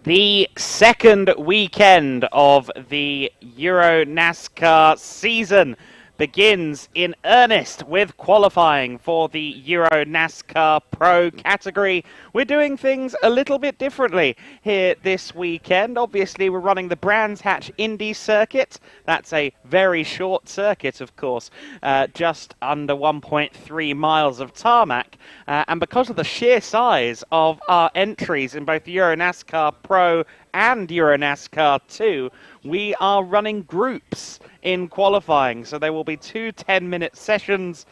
The second weekend of the EuroNASCAR season begins in earnest with qualifying for the EuroNASCAR Pro category. We're doing things a little bit differently here this weekend. Obviously, we're running the Brands Hatch Indy circuit. That's a very short circuit, of course, just under 1.3 miles of tarmac. And because of the sheer size of our entries in both EuroNASCAR Pro and EuroNASCAR 2, we are running groups in qualifying. So there will be two 10-minute sessions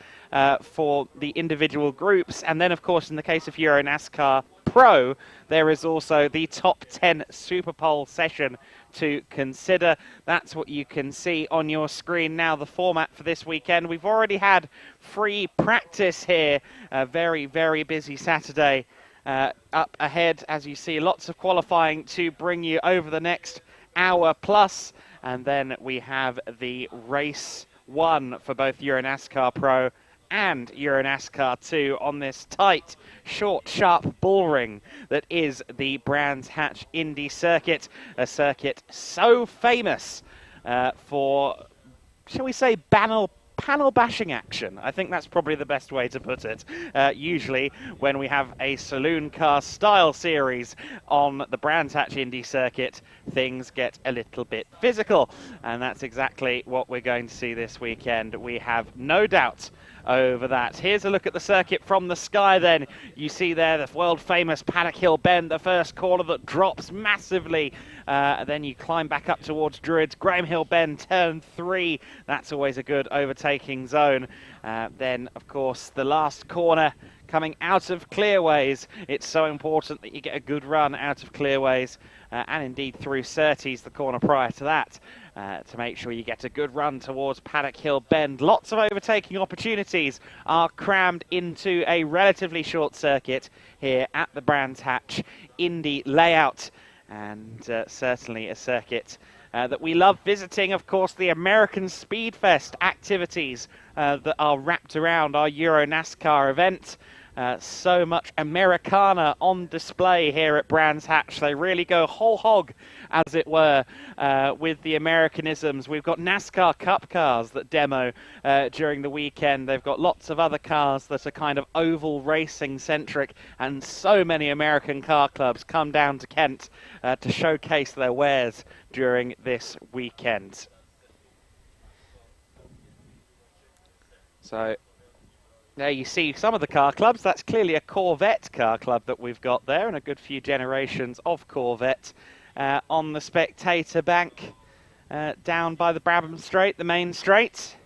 for the individual groups. And then, of course, in the case of EuroNASCAR Pro, there is also the top 10 Super Pole session to consider. That's what you can see on your screen now, the format for this weekend. We've already had free practice here. A very, very busy Saturday up ahead. As you see, lots of qualifying to bring you over the next hour plus. And then we have the race one for both EuroNASCAR Pro and EuroNASCAR 2 on this tight, short, sharp bull ring that is the Brands Hatch Indy circuit, a circuit so famous for, shall we say, panel bashing action. I think that's probably the best way to put it. Usually when we have a saloon car style series on the Brands Hatch Indy circuit, things get a little bit physical, and that's exactly what we're going to see this weekend. We have no doubt over that. Here's a look at the circuit from the sky then. You see there the world famous Paddock Hill Bend, the first corner that drops massively. Then you climb back up towards Druids. Graham Hill Bend, turn 3. That's always a good overtaking zone. Then, of course, the last corner coming out of clearways. It's so important that you get a good run out of clearways and indeed through Surtees, the corner prior to that, to make sure you get a good run towards Paddock Hill Bend. Lots of overtaking opportunities are crammed into a relatively short circuit here at the Brands Hatch Indy layout, and certainly a circuit that we love visiting. Of course, the American Speedfest activities that are wrapped around our EuroNASCAR event. So much Americana on display here at Brands Hatch. They really go whole hog, as it were, with the Americanisms. We've got NASCAR Cup cars that demo during the weekend. They've got lots of other cars that are kind of oval racing centric, and so many American car clubs come down to Kent to showcase their wares during this weekend. So there you see some of the car clubs. That's clearly a Corvette car club that we've got there, and a good few generations of Corvette on the spectator bank down by the Brabham Straight, the main straight.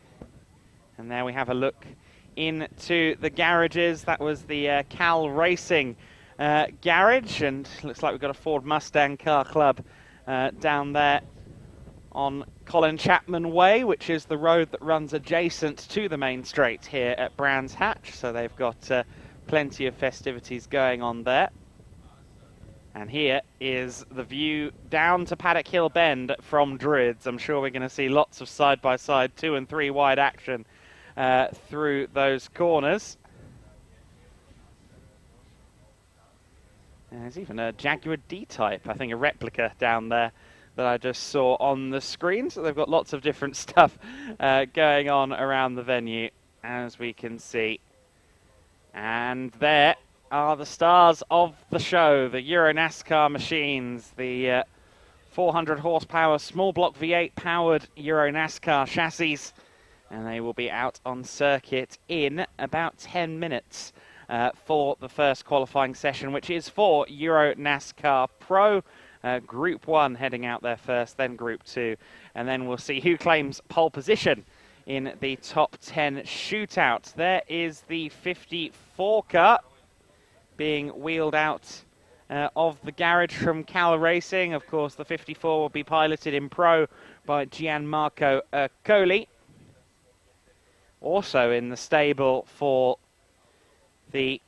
And there we have a look into the garages. That was the Cal Racing garage, and looks like we've got a Ford Mustang car club down there on Colin Chapman Way, which is the road that runs adjacent to the main straight here at Brands Hatch. So they've got plenty of festivities going on there. And here is the view down to Paddock Hill Bend from Druids. I'm sure we're going to see lots of side-by-side 2 and 3 wide action through those corners. And there's even a Jaguar D-Type, I think a replica down there, that I just saw on the screen. So they've got lots of different stuff going on around the venue, as we can see. And there are the stars of the show, the EuroNASCAR machines, the 400 horsepower small block V8 powered EuroNASCAR chassis. And they will be out on circuit in about 10 minutes for the first qualifying session, which is for EuroNASCAR Pro. Group 1 heading out there first, then Group 2, and then we'll see who claims pole position in the top 10 shootout. There is the 54 car being wheeled out of the garage from Cal Racing. Of course, the 54 will be piloted in Pro by Gianmarco Ercoli. Also in the stable for the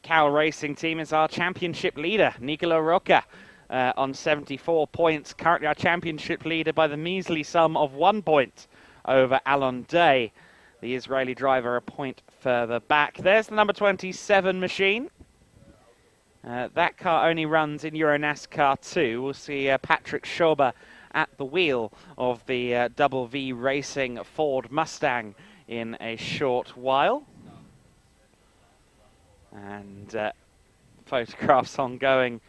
Cal Racing team is our championship leader, Nicola Rocca. On 74 points, currently our championship leader by the measly sum of 1 point over Alon Day, the Israeli driver, a point further back. There's the number 27 machine. That car only runs in EuroNASCAR 2. We'll see Patrick Schober at the wheel of the Double V Racing Ford Mustang in a short while. And photographs ongoing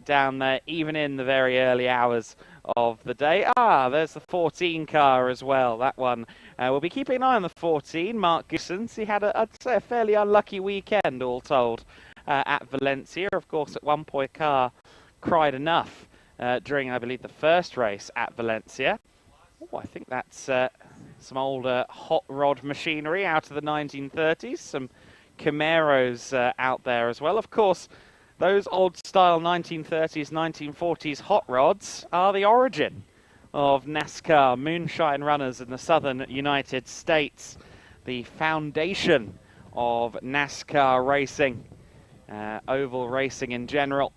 down there, even in the very early hours of the day. Ah, there's the 14 car as well, that one. We'll be keeping an eye on the 14, Mark Goossens. He had, I'd say, a fairly unlucky weekend, all told, at Valencia. Of course, at one point, car cried enough during, I believe, the first race at Valencia. Oh, I think that's some old hot rod machinery out of the 1930s, some Camaros out there as well. Of course, those old-style 1930s, 1940s hot rods are the origin of NASCAR moonshine runners in the southern United States, the foundation of NASCAR racing, oval racing in general.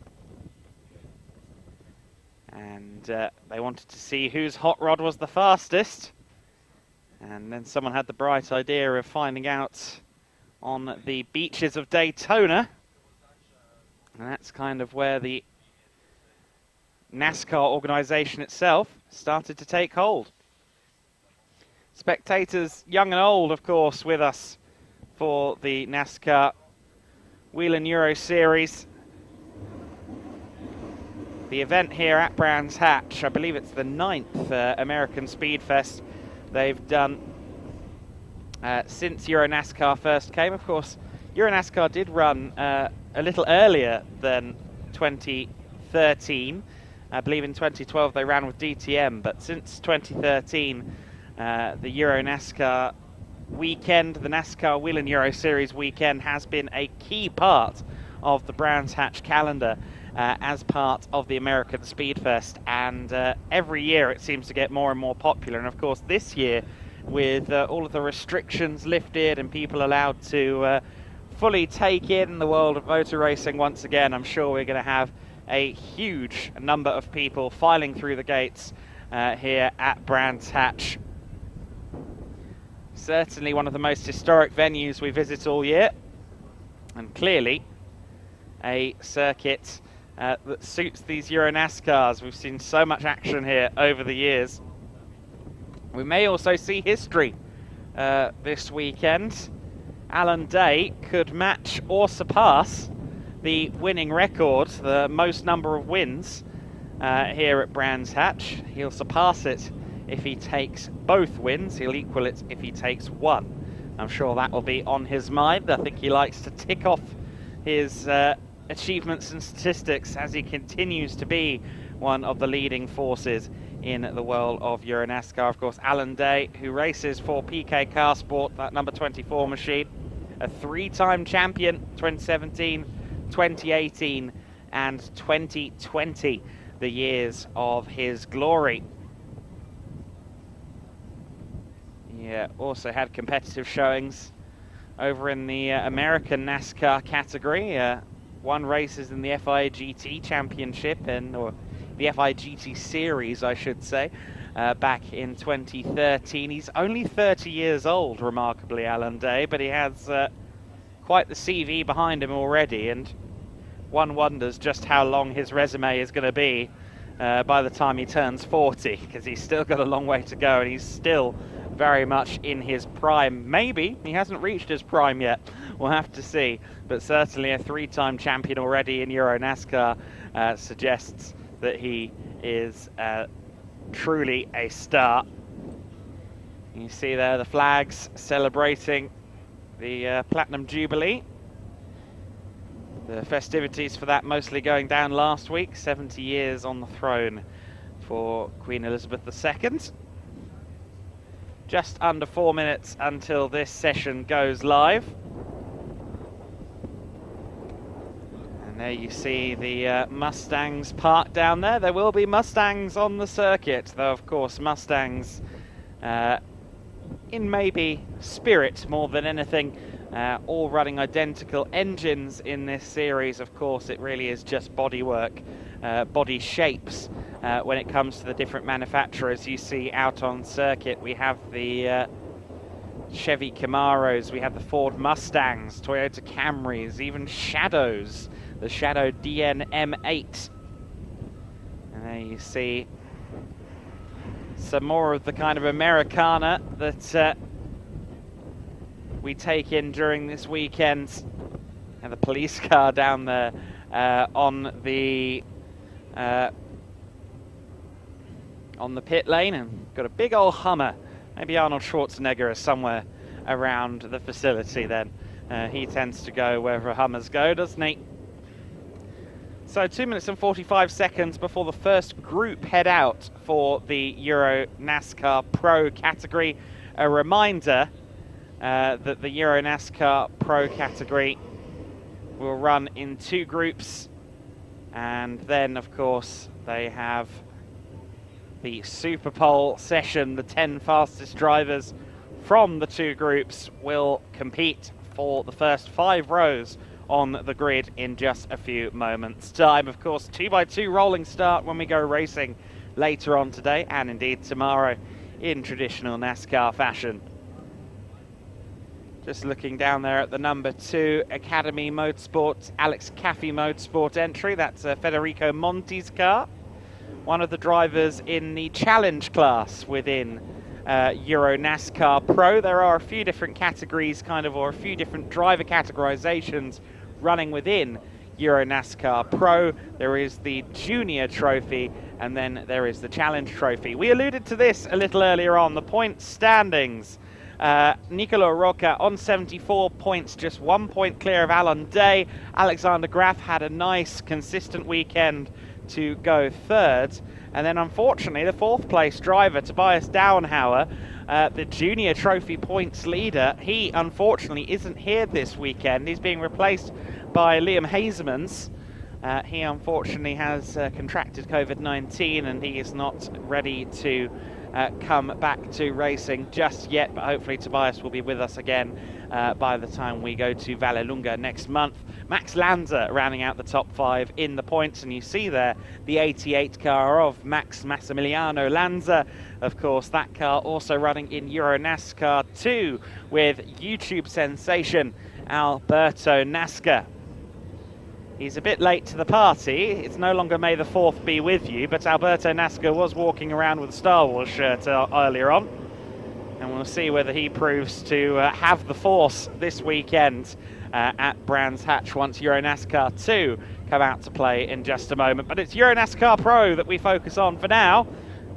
And they wanted to see whose hot rod was the fastest. And then someone had the bright idea of finding out on the beaches of Daytona. And that's kind of where the NASCAR organization itself started to take hold. Spectators, young and old, of course, with us for the NASCAR Whelen Euro Series. The event here at Brands Hatch, I believe it's the 9th American Speed Fest they've done since EuroNASCAR first came. Of course, EuroNASCAR did run a little earlier than 2013. I believe in 2012 they ran with DTM, but since 2013, the EuroNASCAR weekend, the NASCAR Whelen Euro Series weekend, has been a key part of the Brands Hatch calendar as part of the American Speedfest, and every year it seems to get more and more popular. And of course this year, with all of the restrictions lifted and people allowed to fully take in the world of motor racing once again, I'm sure we're going to have a huge number of people filing through the gates here at Brands Hatch. Certainly one of the most historic venues we visit all year, and clearly a circuit that suits these EuroNASCARs. We've seen so much action here over the years. We may also see history this weekend. Alan Day could match or surpass the winning record, the most number of wins here at Brands Hatch. He'll surpass it if he takes both wins. He'll equal it if he takes one. I'm sure that will be on his mind. I think he likes to tick off his achievements and statistics as he continues to be one of the leading forces in the world of EuroNASCAR. Of course, Alan Day, who races for PK Car Sport, that number 24 machine, a three-time champion, 2017, 2018 and 2020, the years of his glory. Yeah, also had competitive showings over in the American NASCAR category. Won races in the FIA GT Championship, or the FIA GT Series, I should say, back in 2013. He's only 30 years old, remarkably, Alan Day, but he has quite the CV behind him already, and one wonders just how long his resume is going to be by the time he turns 40, because he's still got a long way to go, and he's still very much in his prime. Maybe he hasn't reached his prime yet. We'll have to see. But certainly a three-time champion already in EuroNASCAR suggests that he is truly a star. You see there the flags celebrating the Platinum Jubilee. The festivities for that mostly going down last week. 70 years on the throne for Queen Elizabeth II. Just under 4 minutes until this session goes live. And there you see the Mustangs parked down there. There will be Mustangs on the circuit, though of course Mustangs in maybe spirit more than anything, all running identical engines in this series. Of course it really is just bodywork, body shapes. When it comes to the different manufacturers you see out on circuit, we have the Chevy Camaros, we have the Ford Mustangs, Toyota Camrys, even Shadows, the Shadow DN M8. And there you see some more of the kind of Americana that we take in during this weekend. And the police car down there on the pit lane, and got a big old Hummer. Maybe Arnold Schwarzenegger is somewhere around the facility then. He tends to go wherever Hummers go, doesn't he? So 2 minutes and 45 seconds before the first group head out for the EuroNASCAR Pro category. A reminder that the EuroNASCAR Pro category will run in 2 groups, and then of course they have the Super Pole session. The 10 fastest drivers from the 2 groups will compete for the first 5 rows on the grid in just a few moments' time. Of course, 2x2 rolling start when we go racing later on today, and indeed tomorrow, in traditional NASCAR fashion. Just looking down there at the number 2 Academy Motorsport, Alex Caffey Motorsport entry. That's Federico Monti's car. One of the drivers in the challenge class within EuroNASCAR Pro. There are a few different categories, or a few different driver categorizations running within EuroNASCAR Pro. There is the Junior Trophy, and then there is the Challenge Trophy. We alluded to this a little earlier on, the point standings. Nicolo Rocca on 74 points, just 1 point clear of Alan Day. Alexander Graf had a nice, consistent weekend to go 3rd. And then unfortunately the 4th place driver, Tobias Dauenhauer, the Junior Trophy points leader, he unfortunately isn't here this weekend. He's being replaced by Liam Hazemans. He unfortunately has contracted COVID-19, and he is not ready to come back to racing just yet, but hopefully Tobias will be with us again by the time we go to Vallelunga next month. Max Lanza rounding out the top 5 in the points, and you see there the 88 car of Max Massimiliano Lanza. Of course, that car also running in EuroNASCAR 2 with YouTube sensation Alberto Nasca. He's a bit late to the party. It's no longer May the 4th be with you, but Alberto Nasca was walking around with a Star Wars shirt earlier on. And we'll see whether he proves to have the force this weekend at Brands Hatch once EuroNASCAR 2 come out to play in just a moment. But it's EuroNASCAR Pro that we focus on for now.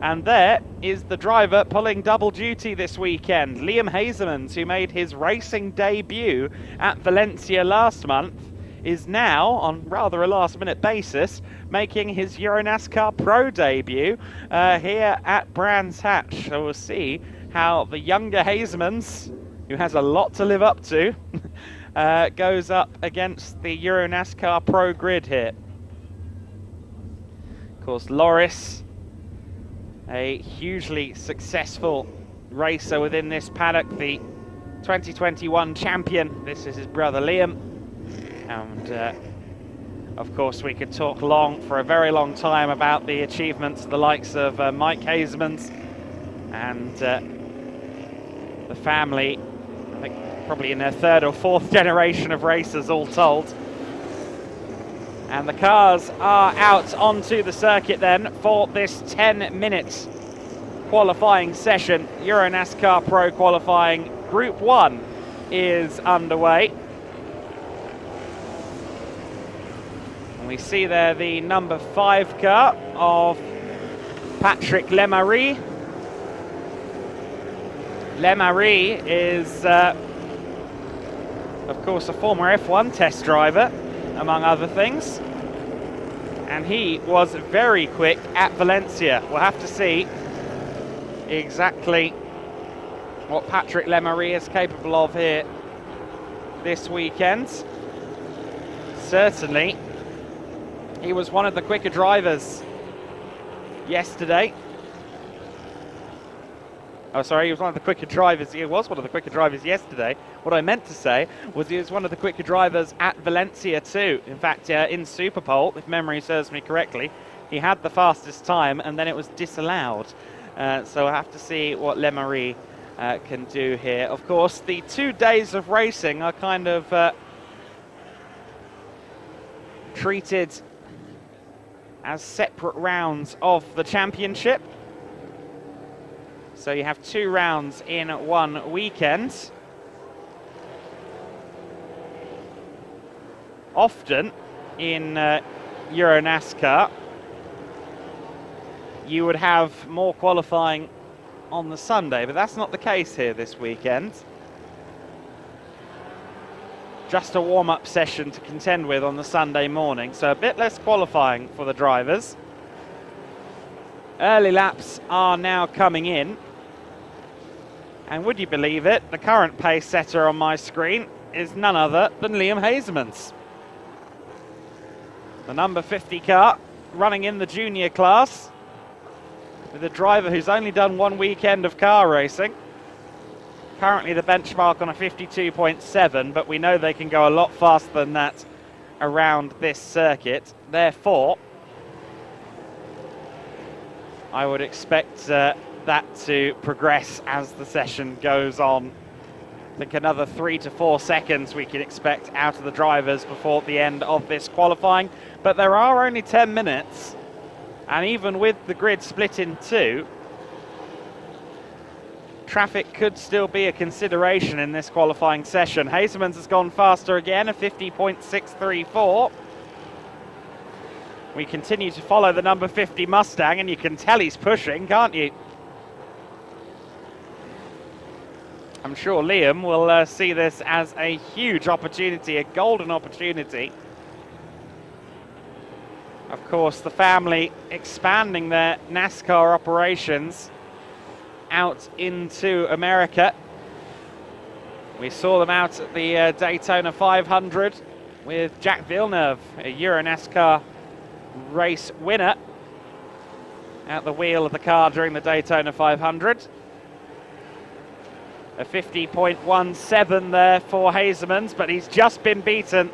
And there is the driver pulling double duty this weekend, Liam Hazemans, who made his racing debut at Valencia last month, is now, on rather a last-minute basis, making his EuroNASCAR Pro debut here at Brands Hatch. So we'll see how the younger Hazemans, who has a lot to live up to, goes up against the EuroNASCAR Pro grid here. Of course, Loris, a hugely successful racer within this paddock, the 2021 champion. This is his brother Liam. And of course we could talk for a very long time about the achievements of the likes of Mike Hazemans and the family. I think probably in their 3rd or 4th generation of racers all told. And the cars are out onto the circuit then for this 10-minute qualifying session. EuroNASCAR Pro qualifying Group 1 is underway. And we see there the number 5 car of Patrick Lemarie. Lemarie is, of course, a former F1 test driver, among other things. And he was very quick at Valencia. We'll have to see exactly what Patrick Lemarie is capable of here this weekend. Certainly, he was one of the quicker drivers yesterday. Oh, sorry, he was one of the quicker drivers. He was one of the quicker drivers yesterday. What I meant to say was he was one of the quicker drivers at Valencia too. In fact, in Super Pole, if memory serves me correctly, he had the fastest time and then it was disallowed. So I have to see what Lemarie can do here. Of course, the 2 days of racing are kind of treated as separate rounds of the championship. So you have 2 rounds in one weekend. Often in EuroNASCAR, you would have more qualifying on the Sunday, but that's not the case here this weekend. Just a warm-up session to contend with on the Sunday morning, so a bit less qualifying for the drivers. Early laps are now coming in, and would you believe it, the current pace setter on my screen is none other than Liam Hasemans. The number 50 car running in the junior class with a driver who's only done 1 weekend of car racing. Currently the benchmark on a 52.7, but we know they can go a lot faster than that around this circuit. Therefore, I would expect that to progress as the session goes on. I think another 3 to 4 seconds we can expect out of the drivers before the end of this qualifying. But there are only 10 minutes, and even with the grid split in 2, traffic could still be a consideration in this qualifying session. Hasemans has gone faster again, a 50.634. We continue to follow the number 50 Mustang, and you can tell he's pushing, can't you? I'm sure Liam will see this as a huge opportunity, a golden opportunity. Of course, the family expanding their NASCAR operations out into America. We saw them out at the Daytona 500 with Jack Villeneuve, a EuroNASCAR race winner, at the wheel of the car during the Daytona 500. A 50.17 there for Hasemans, but he's just been beaten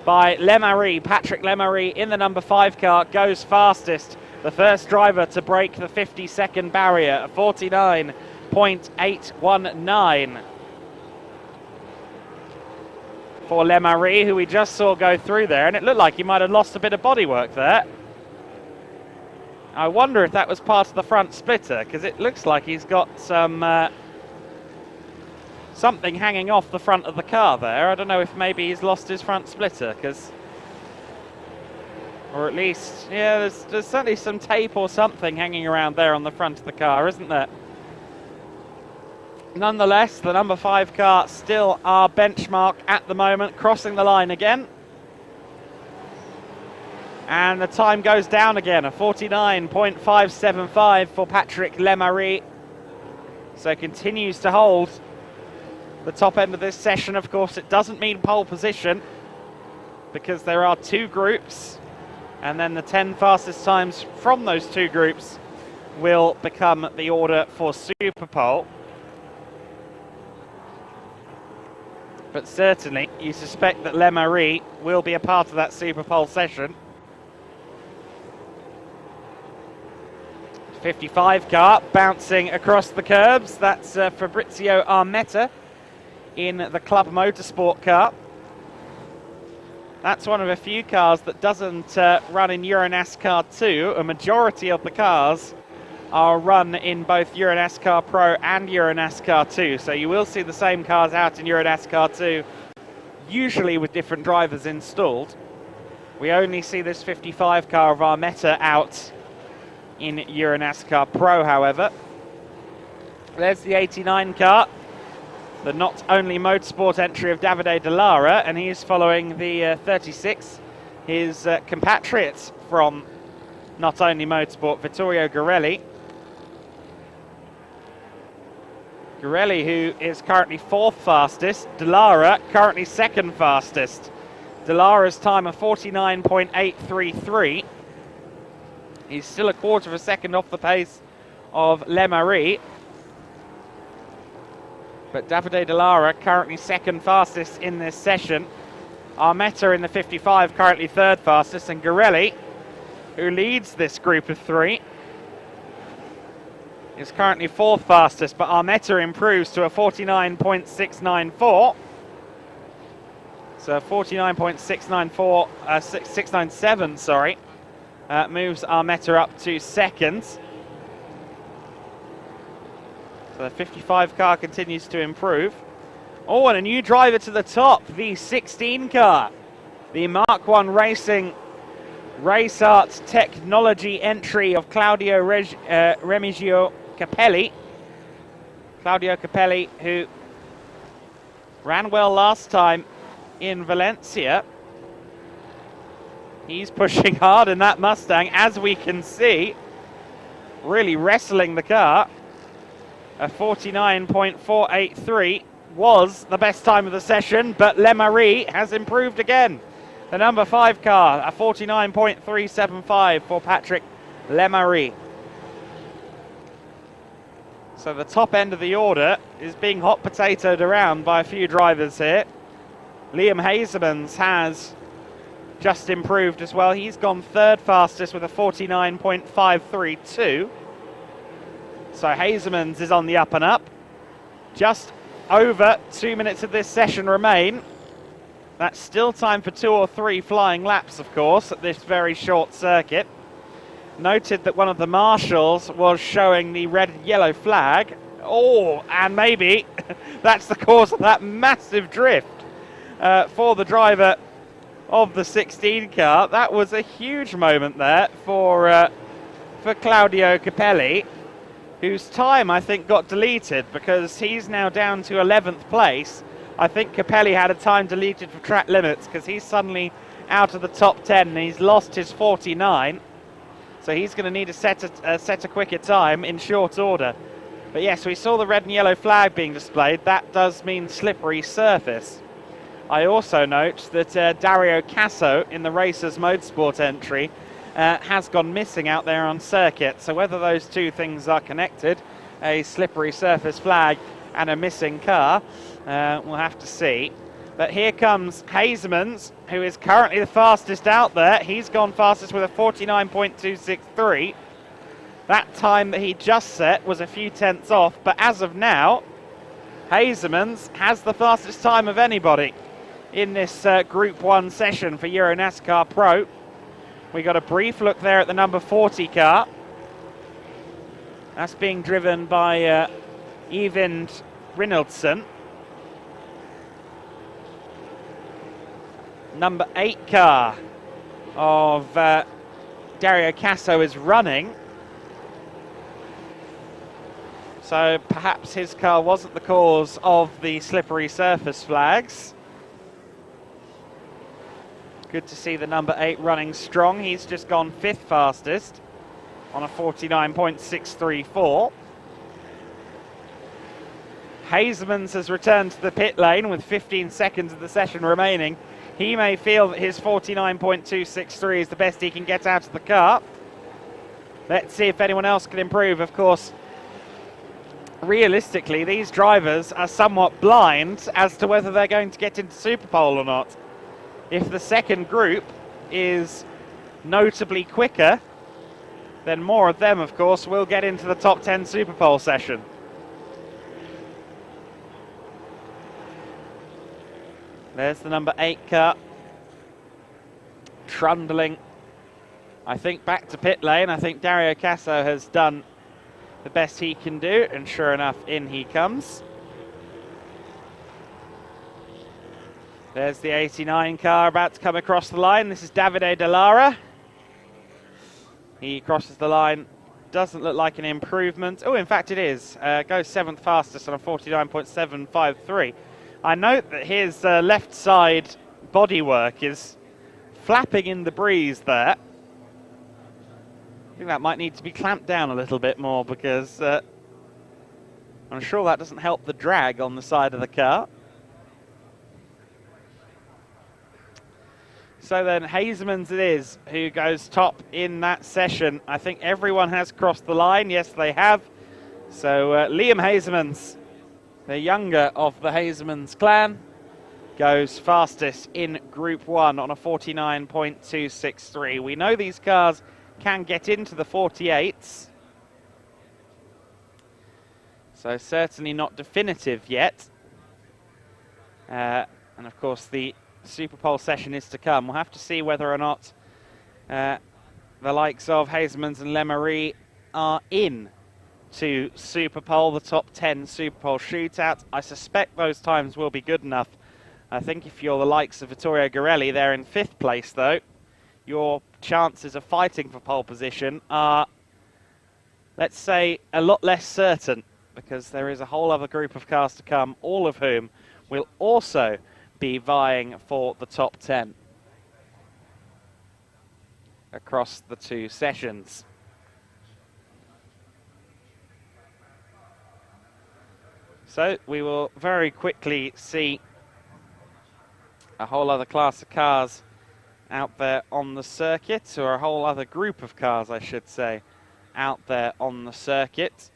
by Lemarie. Patrick Lemarie in the number 5 car goes fastest. The first driver to break the 50-second barrier, a 49.819 for Lemarie, who we just saw go through there, and it looked like he might have lost a bit of bodywork there. I wonder if that was part of the front splitter, because it looks like he's got some something hanging off the front of the car there. I don't know if maybe he's lost his front splitter, because, or at least, yeah, there's certainly some tape or something hanging around there on the front of the car, isn't there? Nonetheless, the number 5 car still our benchmark at the moment, crossing the line again. And the time goes down again, a 49.575 for Patrick Lemarie. So continues to hold the top end of this session. Of course, it doesn't mean pole position, because there are 2 groups, and then the 10 fastest times from those 2 groups will become the order for Super Pole. But certainly, you suspect that Lemarie will be a part of that Super Pole session. 55 car bouncing across the curbs. That's Fabrizio Armetta in the Club Motorsport car. That's one of a few cars that doesn't run in EuroNASCAR 2. A majority of the cars are run in both EuroNASCAR Pro and EuroNASCAR 2. So you will see the same cars out in EuroNASCAR 2, usually with different drivers installed. We only see this 55 car of Armetta out in EuroNASCAR Pro, however. There's the 89 car, the Not Only Motorsport entry of Davide Dallara, and he is following the 36, his compatriot from Not Only Motorsport, Vittorio Garelli. Garelli, who is currently 4th fastest, Dallara currently 2nd fastest. Dallara's time of 49.833. He's still a quarter of a second off the pace of Lemarie. But Davide Dallara currently 2nd fastest in this session. Armetta in the 55 currently 3rd fastest, and Garelli, who leads this group of 3, is currently 4th fastest, but Armetta improves to a 49.694. So 49.694, 697, sorry, moves Armetta up to 2nd. So the 55 car continues to improve. Oh, and a new driver to the top, the 16 car. The Mark 1 Racing Race Arts Technology entry of Claudio Remigio Capelli. Claudio Capelli, who ran well last time in Valencia. He's pushing hard in that Mustang, as we can see. Really wrestling the car. A 49.483 was the best time of the session, but Le Marie has improved again. The number 5 car, a 49.375 for Patrick Le Marie. So the top end of the order is being hot potatoed around by a few drivers here. Liam Hazemans has just improved as well. He's gone 3rd fastest with a 49.532. So Hazemans is on the up and up. Just over 2 minutes of this session remain. That's still time for 2 or 3 flying laps, of course, at this very short circuit. Noted that one of the marshals was showing the red and yellow flag. Oh, and maybe that's the cause of that massive drift for the driver of the 16 car. That was a huge moment there for Claudio Capelli, whose time I think got deleted because he's now down to 11th place. I think Capelli had a time deleted for track limits because he's suddenly out of the top 10 and he's lost his 49. So he's going to need to set a quicker time in short order. But yes, we saw the red and yellow flag being displayed. That does mean slippery surface. I also note that Dario Casso in the Racers Motorsport entry has gone missing out there on circuit. So whether those two things are connected, a slippery surface flag and a missing car, we'll have to see. But here comes Hazemans, who is currently the fastest out there. He's gone fastest with a 49.263. That time that he just set was a few tenths off, but as of now, Hazemans has the fastest time of anybody in this Group 1 session for EuroNASCAR Pro. We got a brief look there at the number 40 car. That's being driven by Eivind Brynildsen. Number 8 car of Dario Casso is running. So perhaps his car wasn't the cause of the slippery surface flags. Good to see the number 8 running strong. He's just gone 5th fastest on a 49.634. Hazemans has returned to the pit lane with 15 seconds of the session remaining. He may feel that his 49.263 is the best he can get out of the car. Let's see if anyone else can improve. Of course, realistically, these drivers are somewhat blind as to whether they're going to get into Superpole or not. If the second group is notably quicker, then more of them, of course, will get into the top 10 Superpole session. There's the number 8 car, trundling, I think, back to pit lane. I think Dario Casso has done the best he can do, and sure enough, in he comes. There's the 89 car about to come across the line. This is Davide Dallara. He crosses the line. Doesn't look like an improvement. Oh, in fact it is. Goes 7th fastest on a 49.753. I note that his left side bodywork is flapping in the breeze there. I think that might need to be clamped down a little bit more because I'm sure that doesn't help the drag on the side of the car. So then Hazemans it is who goes top in that session. I think everyone has crossed the line. Yes, they have. So Liam Hazemans, the younger of the Hazemans clan, goes fastest in Group 1 on a 49.263. We know these cars can get into the 48s. So certainly not definitive yet. And of course the Super Pole session is to come. We'll have to see whether or not the likes of Hazemans and Lemery are in to Super Pole, the top 10 Super Pole shootout. I suspect those times will be good enough. I think if you're the likes of Vittorio Garelli, they're in 5th place though. Your chances of fighting for pole position are, let's say, a lot less certain, because there is a whole other group of cars to come, all of whom will also be vying for the top 10 across the 2 sessions. So we will very quickly see a whole other class of cars out there on the circuit, or a whole other group of cars, I should say, out there on the circuit.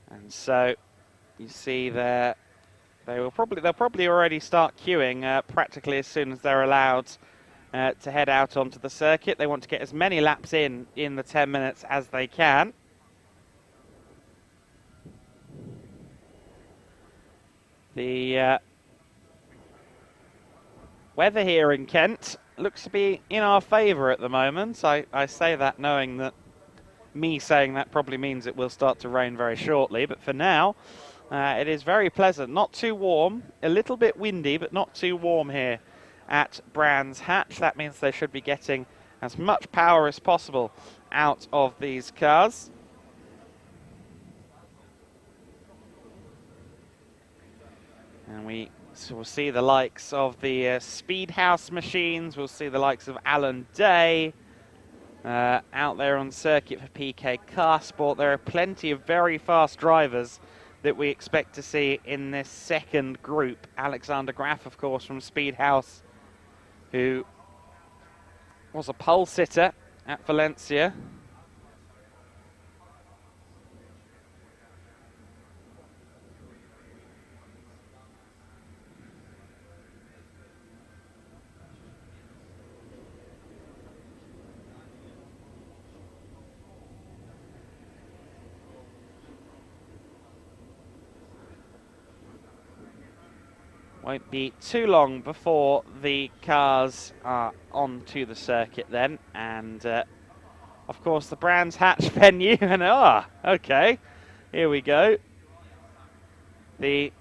And so you see there, they'll probably already start queuing practically as soon as they're allowed to head out onto the circuit. They want to get as many laps in the 10 minutes as they can. The weather here in Kent looks to be in our favour at the moment. I say that knowing that me saying that probably means it will start to rain very shortly, but for now it is very pleasant, not too warm, a little bit windy, but not too warm here at Brands Hatch. That means they should be getting as much power as possible out of these cars. And we will see the likes of the Speedhouse machines. We'll see the likes of Alan Day out there on circuit for PK Car Sport. There are plenty of very fast drivers that we expect to see in this second group. Alexander Graf, of course, from Speedhouse, who was a pole sitter at Valencia. Won't be too long before the cars are onto the circuit then, and of course the Brands Hatch venue, and okay, here we go. The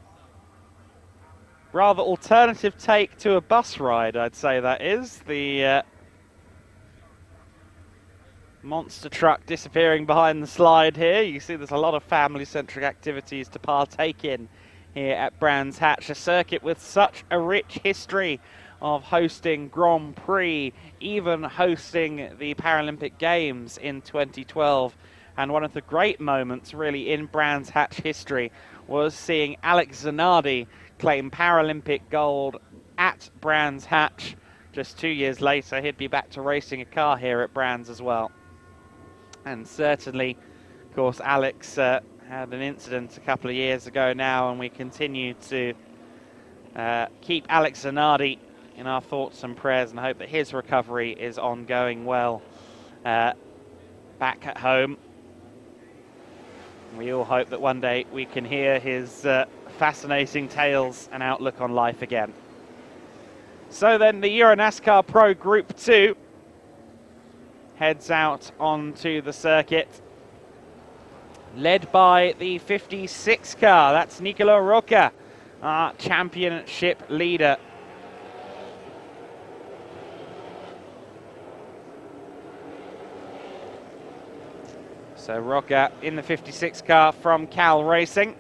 rather alternative take to a bus ride, I'd say that is. The monster truck disappearing behind the slide here. You see there's a lot of family-centric activities to partake in here at Brands Hatch, a circuit with such a rich history of hosting Grand Prix, even hosting the Paralympic Games in 2012. And one of the great moments really in Brands Hatch history was seeing Alex Zanardi claim Paralympic gold at Brands Hatch. Just 2 years later, he'd be back to racing a car here at Brands as well. And certainly, of course, Alex had an incident a couple of years ago now, and we continue to keep Alex Zanardi in our thoughts and prayers, and hope that his recovery is ongoing well back at home. We all hope that one day we can hear his fascinating tales and outlook on life again. So then the EuroNASCAR Pro Group 2 heads out onto the circuit, led by the 56 car. That's Nicolo Rocca, our championship leader. So Rocca in the 56 car from Cal Racing.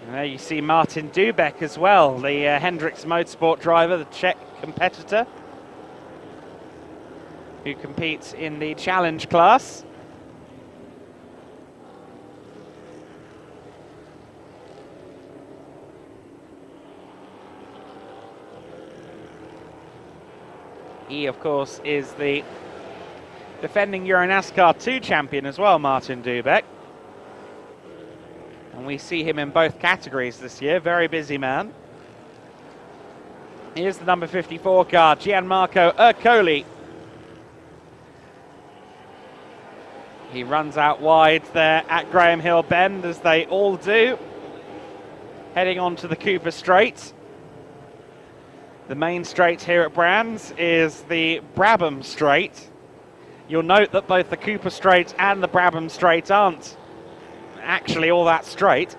And there you see Martin Dubek as well, the Hendricks Motorsport driver, the Czech competitor, who competes in the challenge class. He, of course, is the defending EuroNASCAR 2 champion as well, Martin Dubek. And we see him in both categories this year, very busy man. Here's the number 54 car, Gianmarco Ercoli. He runs out wide there at Graham Hill Bend, as they all do, heading on to the Cooper Straight. The main straight here at Brands is the Brabham Straight. You'll note that both the Cooper Straight and the Brabham Straight aren't actually all that straight.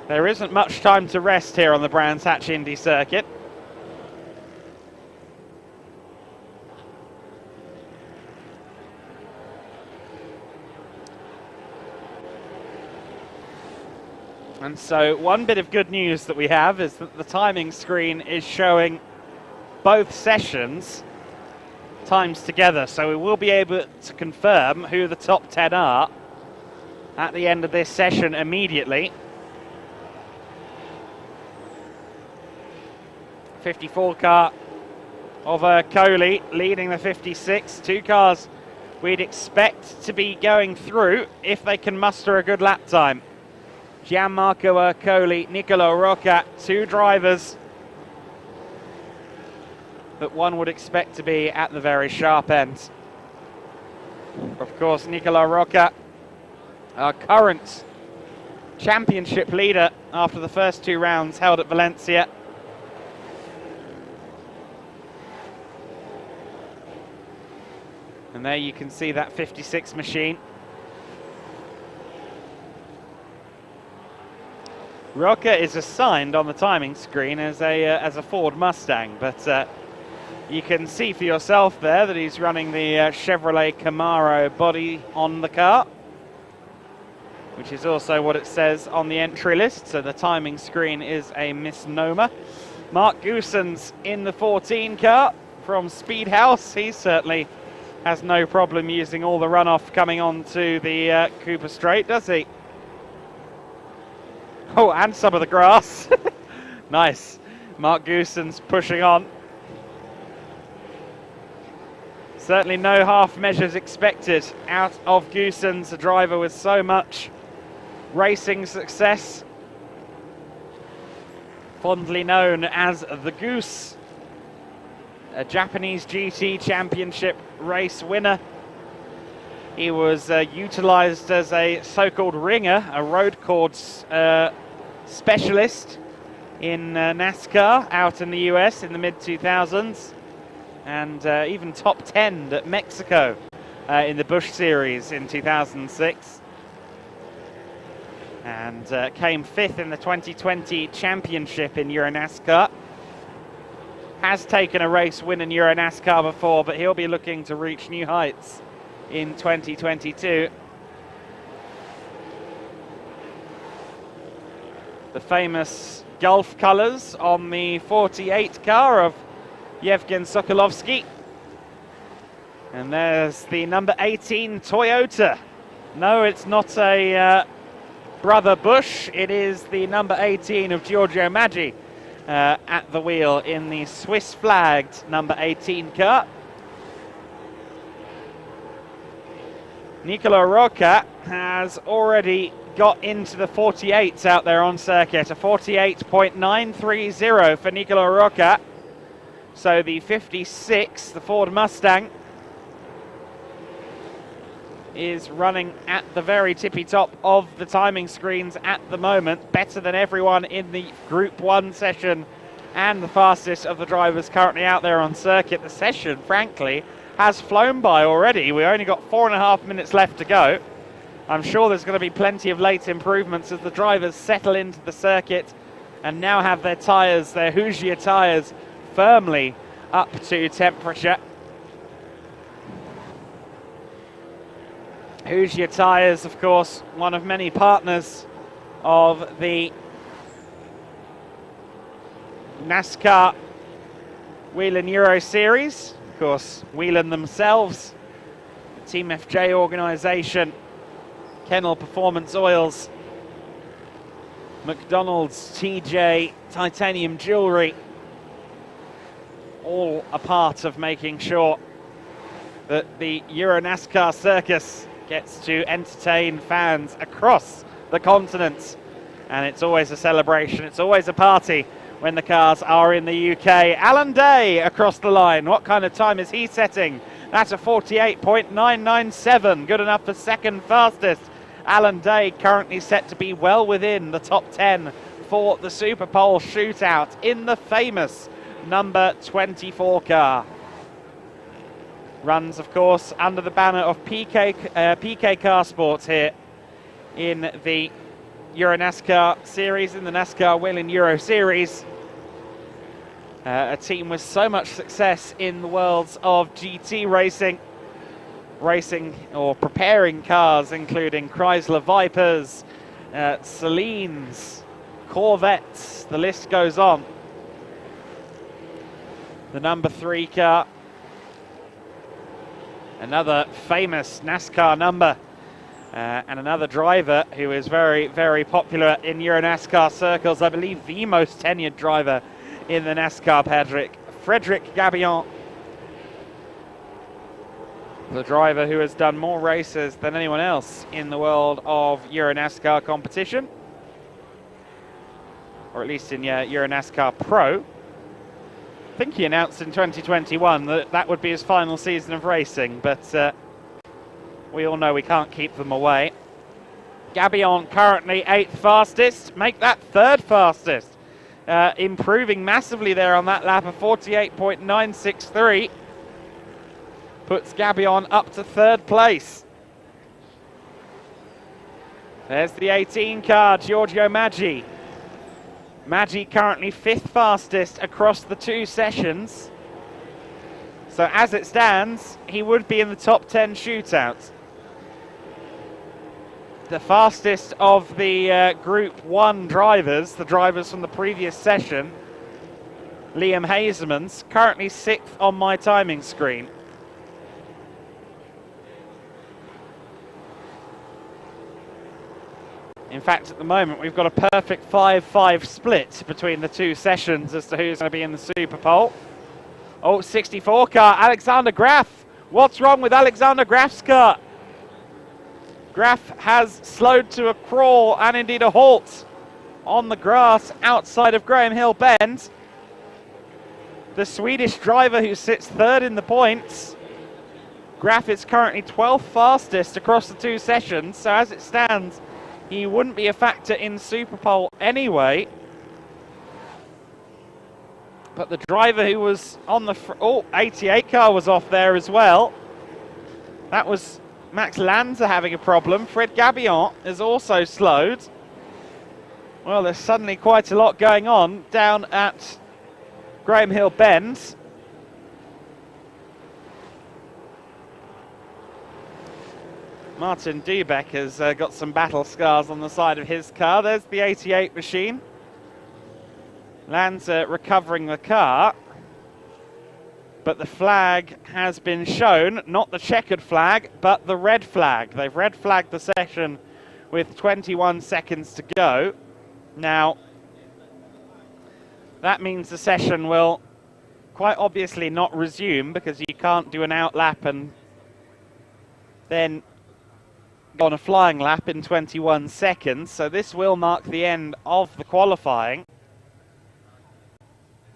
There isn't much time to rest here on the Brands Hatch Indy circuit. And so one bit of good news that we have is that the timing screen is showing both sessions times together. So we will be able to confirm who the top 10 are at the end of this session immediately. 54 car of Ercoli leading the 56. Two cars we'd expect to be going through if they can muster a good lap time. Gianmarco Ercoli, Nicolo Rocca, two drivers that one would expect to be at the very sharp end. Of course, Nicolo Rocca, our current championship leader after the first two rounds held at Valencia. And there you can see that 56 machine. Rocca is assigned on the timing screen as a Ford Mustang, but you can see for yourself there that he's running the Chevrolet Camaro body on the car, which is also what it says on the entry list, so the timing screen is a misnomer. Mark Goossens in the 14 car from Speedhouse. He certainly has no problem using all the runoff coming onto the Cooper Straight, does he? Oh, and some of the grass. Nice. Mark Goossens pushing on. Certainly no half measures expected out of Goossens, a driver with so much racing success. Fondly known as the Goose. A Japanese GT Championship race winner. He was utilized as a so-called ringer, a road course specialist in NASCAR out in the US in the mid-2000s, and even top 10 at Mexico in the Busch Series in 2006. And came fifth in the 2020 championship in EuroNASCAR. Has taken a race win in EuroNASCAR before, but he'll be looking to reach new heights in 2022. The famous Gulf colours on the 48 car of Yevgen Sokolovsky. And there's the number 18 Toyota. No, it's not a Brother Busch. It is the number 18 of Giorgio Maggi at the wheel in the Swiss flagged number 18 car. Nicolo Rocca has already got into the 48s out there on circuit, a 48.930 for Nicolo Rocca. So the 56, the Ford Mustang, is running at the very tippy top of the timing screens at the moment, better than everyone in the Group 1 session and the fastest of the drivers currently out there on circuit. The session, frankly, has flown by already. We only got 4.5 minutes left to go. I'm sure there's going to be plenty of late improvements as the drivers settle into the circuit and now have their tyres, their Hoosier tyres, firmly up to temperature. Hoosier tyres, of course, one of many partners of the NASCAR Whelen Euro Series. Of course, Whelen themselves, the Team FJ organisation, Kennel Performance Oils, McDonald's, TJ, Titanium Jewellery, all a part of making sure that the EuroNASCAR circus gets to entertain fans across the continent. And it's always a celebration, it's always a party when the cars are in the UK. Alan Day across the line. What kind of time is he setting? That's a 48.997. Good enough for second fastest. Alan Day currently set to be well within the top 10 for the Super Pole shootout in the famous number 24 car. Runs, of course, under the banner of PK Car Sports here in the EuroNASCAR series, in the NASCAR Whelen Euro series. A team with so much success in the worlds of GT racing or preparing cars, including Chrysler Vipers, Salines, Corvettes, the list goes on. The number 3 car, another famous NASCAR number, and another driver who is very, very popular in EuroNASCAR circles. I believe the most tenured driver in the NASCAR paddock, Frederic Gabillon. The driver who has done more races than anyone else in the world of EuroNASCAR competition, or at least in EuroNASCAR Pro. I think he announced in 2021 that that would be his final season of racing, but we all know we can't keep them away. Gabillon currently 8th fastest, make that 3rd fastest. Improving massively there on that lap of 48.963. Puts Gabillon up to 3rd place. There's the 18 car, Giorgio Maggi. Maggi currently 5th fastest across the 2 sessions. So as it stands, he would be in the top 10 shootout. The fastest of the Group 1 drivers, the drivers from the previous session, Liam Hazeman's, currently 6th on my timing screen. In fact, at the moment, we've got a perfect 5-5 split between the 2 sessions as to who's going to be in the Super Pole. Oh, 64 car, Alexander Graf. What's wrong with Alexander Graf's car? Graf has slowed to a crawl and indeed a halt on the grass outside of Graham Hill Bend. The Swedish driver who sits 3rd in the points. Graf is currently 12th fastest across the 2 sessions, so as it stands, he wouldn't be a factor in Super Pole anyway. But the driver who was on the 88 car was off there as well. That was Max Lanza having a problem. Fred Gabillon is also slowed. Well, there's suddenly quite a lot going on down at Graham Hill Bend. Martin Dubeck has got some battle scars on the side of his car. There's the 88 machine. Lanza recovering the car. But the flag has been shown, not the checkered flag, but the red flag. They've red flagged the session with 21 seconds to go. Now, that means the session will quite obviously not resume, because you can't do an out lap and then go on a flying lap in 21 seconds. So this will mark the end of the qualifying.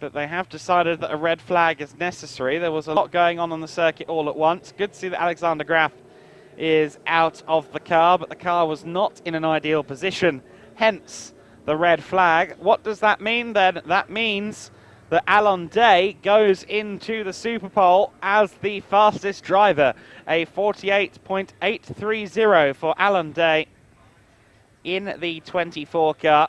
But they have decided that a red flag is necessary. There was a lot going on the circuit all at once. Good to see that Alexander Graf is out of the car, but the car was not in an ideal position, hence the red flag. What does that mean then? That means that Alan Day goes into the Super Pole as the fastest driver. A 48.830 for Alan Day in the 24 car.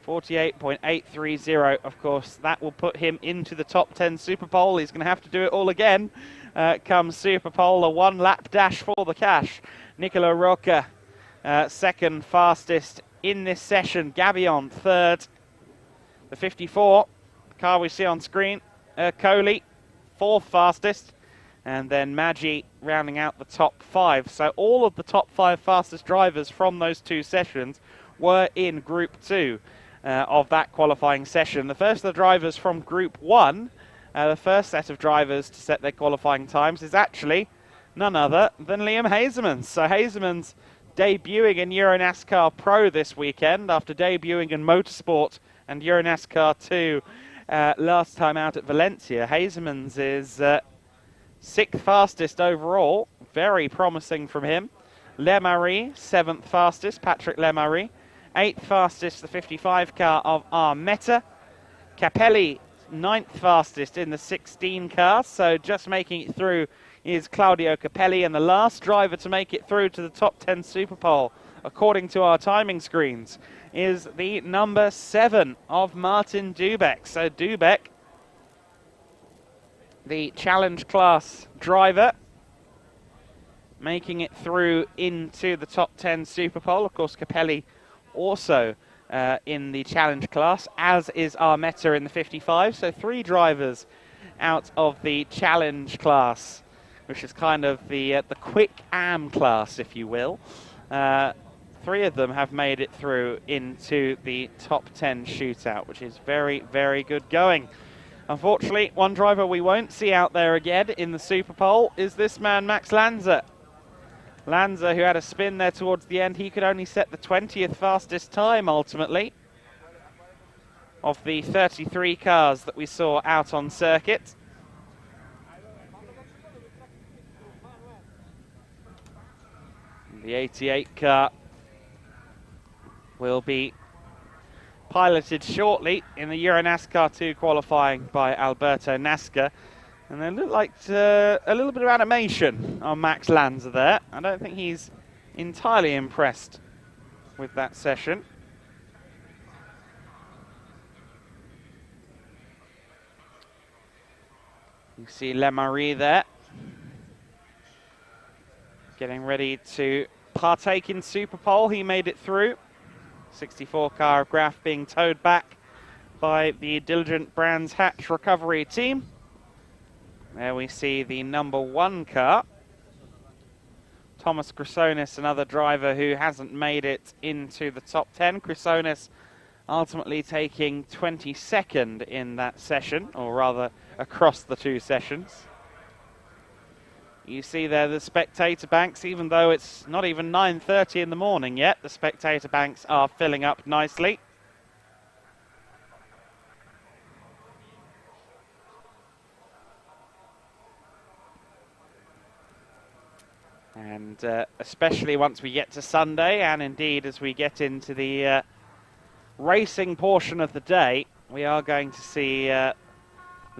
48.830, of course, that will put him into the top 10 Super Pole. He's going to have to do it all again come Super Pole. A 1 lap dash for the cash. Nicolo Rocca, 2nd fastest in this session. Gabillon 3rd. The 54, the car we see on screen. Coley, 4th fastest. And then Maggi rounding out the top 5. So all of the top 5 fastest drivers from those 2 sessions were in Group 2. Of that qualifying session. The first of the drivers from Group 1, the first set of drivers to set their qualifying times, is actually none other than Liam Hazeman. So Hazeman's debuting in EuroNASCAR Pro this weekend after debuting in Motorsport and EuroNASCAR 2 last time out at Valencia. Hazeman's is 6th fastest overall, very promising from him. Lemarie, 7th fastest, Patrick Lemarie. 8th fastest, the 55 car of Armetta. Capelli, 9th fastest in the 16 car, so just making it through is Claudio Capelli, and the last driver to make it through to the top 10 Superpole, according to our timing screens, is the number 7 of Martin Dubek. So Dubek, the challenge class driver, making it through into the top 10 Superpole. Of course, Capelli also in the challenge class, as is Armetta in the 55. So 3 drivers out of the challenge class, which is kind of the quick AM class, if you will. 3 of them have made it through into the top 10 shootout, which is very, very good going. Unfortunately, one driver we won't see out there again in the Superpole is this man, Max Lanza. Lanza, who had a spin there towards the end, he could only set the 20th fastest time, ultimately, of the 33 cars that we saw out on circuit. The 88 car will be piloted shortly in the EuroNASCAR 2 qualifying by Alberto Nasca. And there looked like a little bit of animation on Max Lanza there. I don't think he's entirely impressed with that session. You see Lemarie there, getting ready to partake in Superpole. He made it through. 64 car of Graf being towed back by the diligent Brands Hatch recovery team. There we see the number 1 car. Thomas Chrysonis, another driver who hasn't made it into the top 10. Chrysonis ultimately taking 22nd in that session, or rather across the 2 sessions. You see there the spectator banks, even though it's not even 9:30 in the morning yet, the spectator banks are filling up nicely. And especially once we get to Sunday, and indeed as we get into the racing portion of the day, we are going to see the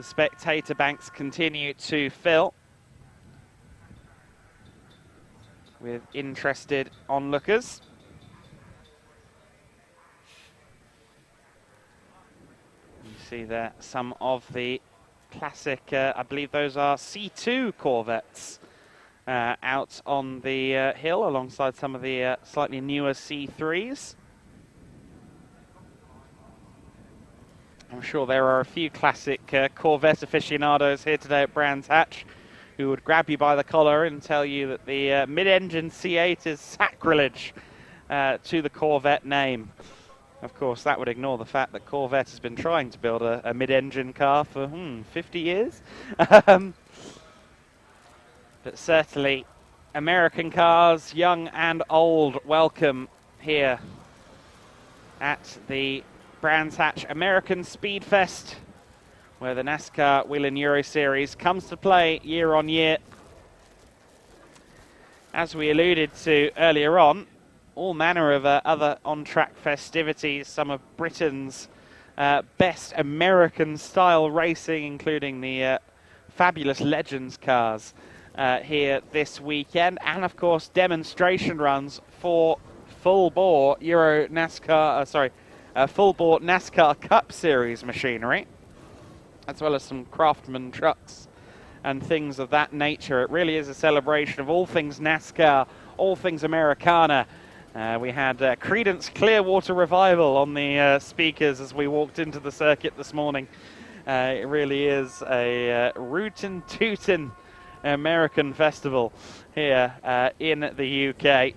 spectator banks continue to fill with interested onlookers. You see there some of the classic, I believe those are C2 Corvettes, out on the hill alongside some of the slightly newer C3s. I'm sure there are a few classic Corvette aficionados here today at Brands Hatch who would grab you by the collar and tell you that the mid-engine C8 is sacrilege to the Corvette name. Of course, that would ignore the fact that Corvette has been trying to build a mid-engine car for 50 years. But certainly, American cars, young and old, welcome here at the Brands Hatch American Speed Fest, where the NASCAR Whelen Euro Series comes to play year on year. As we alluded to earlier on, all manner of other on-track festivities, some of Britain's best American-style racing, including the fabulous Legends cars here this weekend, and of course demonstration runs for full-bore full-bore NASCAR Cup Series machinery, as well as some Craftsman trucks and things of that nature. It really is a celebration of all things NASCAR, all things Americana. We had Creedence Clearwater Revival on the speakers as we walked into the circuit this morning. It really is a rootin' tootin' American festival here in the UK.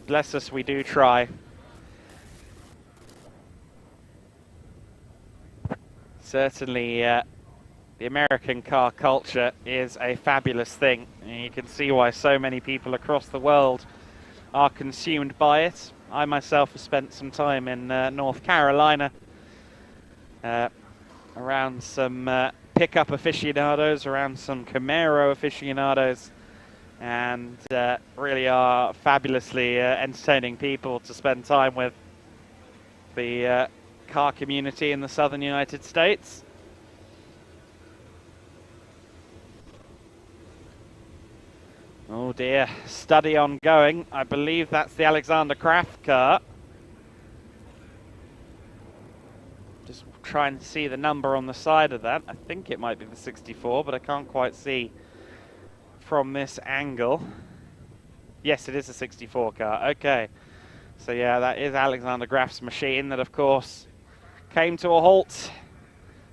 Bless us, we do try. Certainly, the American car culture is a fabulous thing. And you can see why so many people across the world are consumed by it. I myself have spent some time in North Carolina around some pickup aficionados, around some Camaro aficionados, and really are fabulously entertaining people to spend time with. The car community in the southern United States. Oh dear, study ongoing. I believe that's the Alexander Kraft car. Just trying to see the number on the side of that. I think it might be the 64, but I can't quite see from this angle. Yes, it is a 64 car. Okay. So yeah, that is Alexander Graf's machine that, of course, came to a halt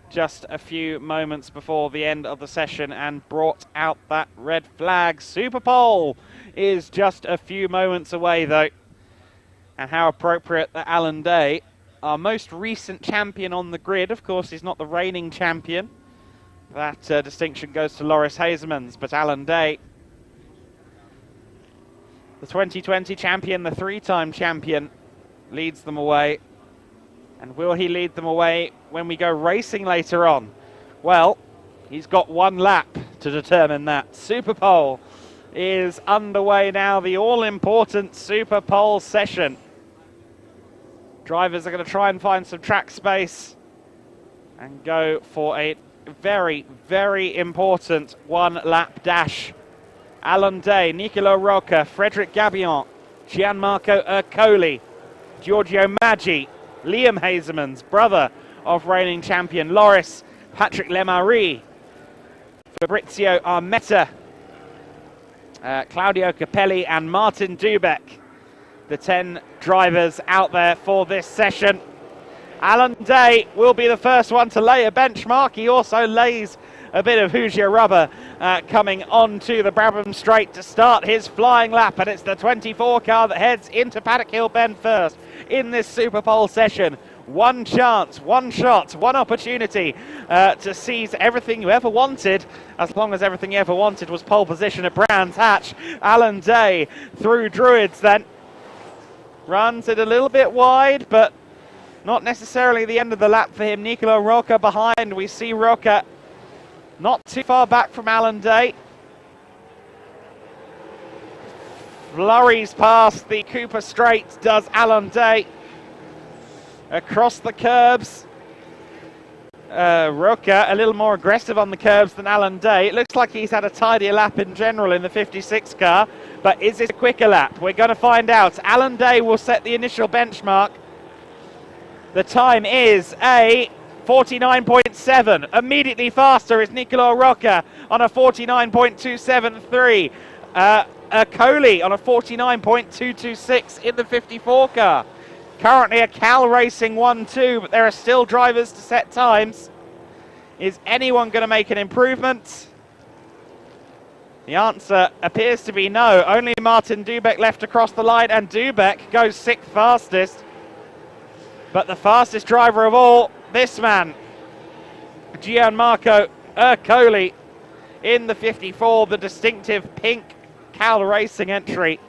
just a few moments before the end of the session and brought out that red flag. Super Pole is just a few moments away, though. And how appropriate that Alan Day, our most recent champion on the grid, of course, he's not the reigning champion. That distinction goes to Loris Hazemans, but Alan Day, the 2020 champion, the three-time champion, leads them away. And will he lead them away when we go racing later on? Well, he's got one lap to determine that. Super Pole is underway now, the all-important Super Pole session. Drivers are going to try and find some track space and go for a very, very important one-lap dash. Alan Day, Nicolo Rocca, Frederic Gabillon, Gianmarco Ercoli, Giorgio Maggi, Liam Hazemans, brother of reigning champion Loris, Patrick Lemarie, Fabrizio Armetta, Claudio Capelli and Martin Dubeck. The 10 drivers out there for this session. Alan Day will be the first one to lay a benchmark. He also lays a bit of Hoosier rubber coming onto the Brabham Straight to start his flying lap, and it's the 24 car that heads into Paddock Hill Bend first in this Super Pole session. One chance, one shot, one opportunity to seize everything you ever wanted, as long as everything you ever wanted was pole position at Brands Hatch. Alan Day through Druids then. Runs it a little bit wide, but not necessarily the end of the lap for him. Nicolo Rocca behind. We see Rocca not too far back from Alan Day. Flurries past the Cooper Straight, does Alan Day. Across the curbs. Rocca a little more aggressive on the curbs than Alan Day. It looks like he's had a tidier lap in general in the 56 car, but is it a quicker lap? We're going to find out. Alan Day will set the initial benchmark. The time is a 49.7. Immediately faster is Nicolo Rocca on a 49.273. Ercoli on a 49.226 in the 54 car. Currently a Cal Racing 1-2, but there are still drivers to set times. Is anyone going to make an improvement? The answer appears to be no. Only Martin Dubeck left across the line, and Dubeck goes sixth fastest. But the fastest driver of all, this man, Gianmarco Ercoli, in the 54, the distinctive pink Cal Racing entry,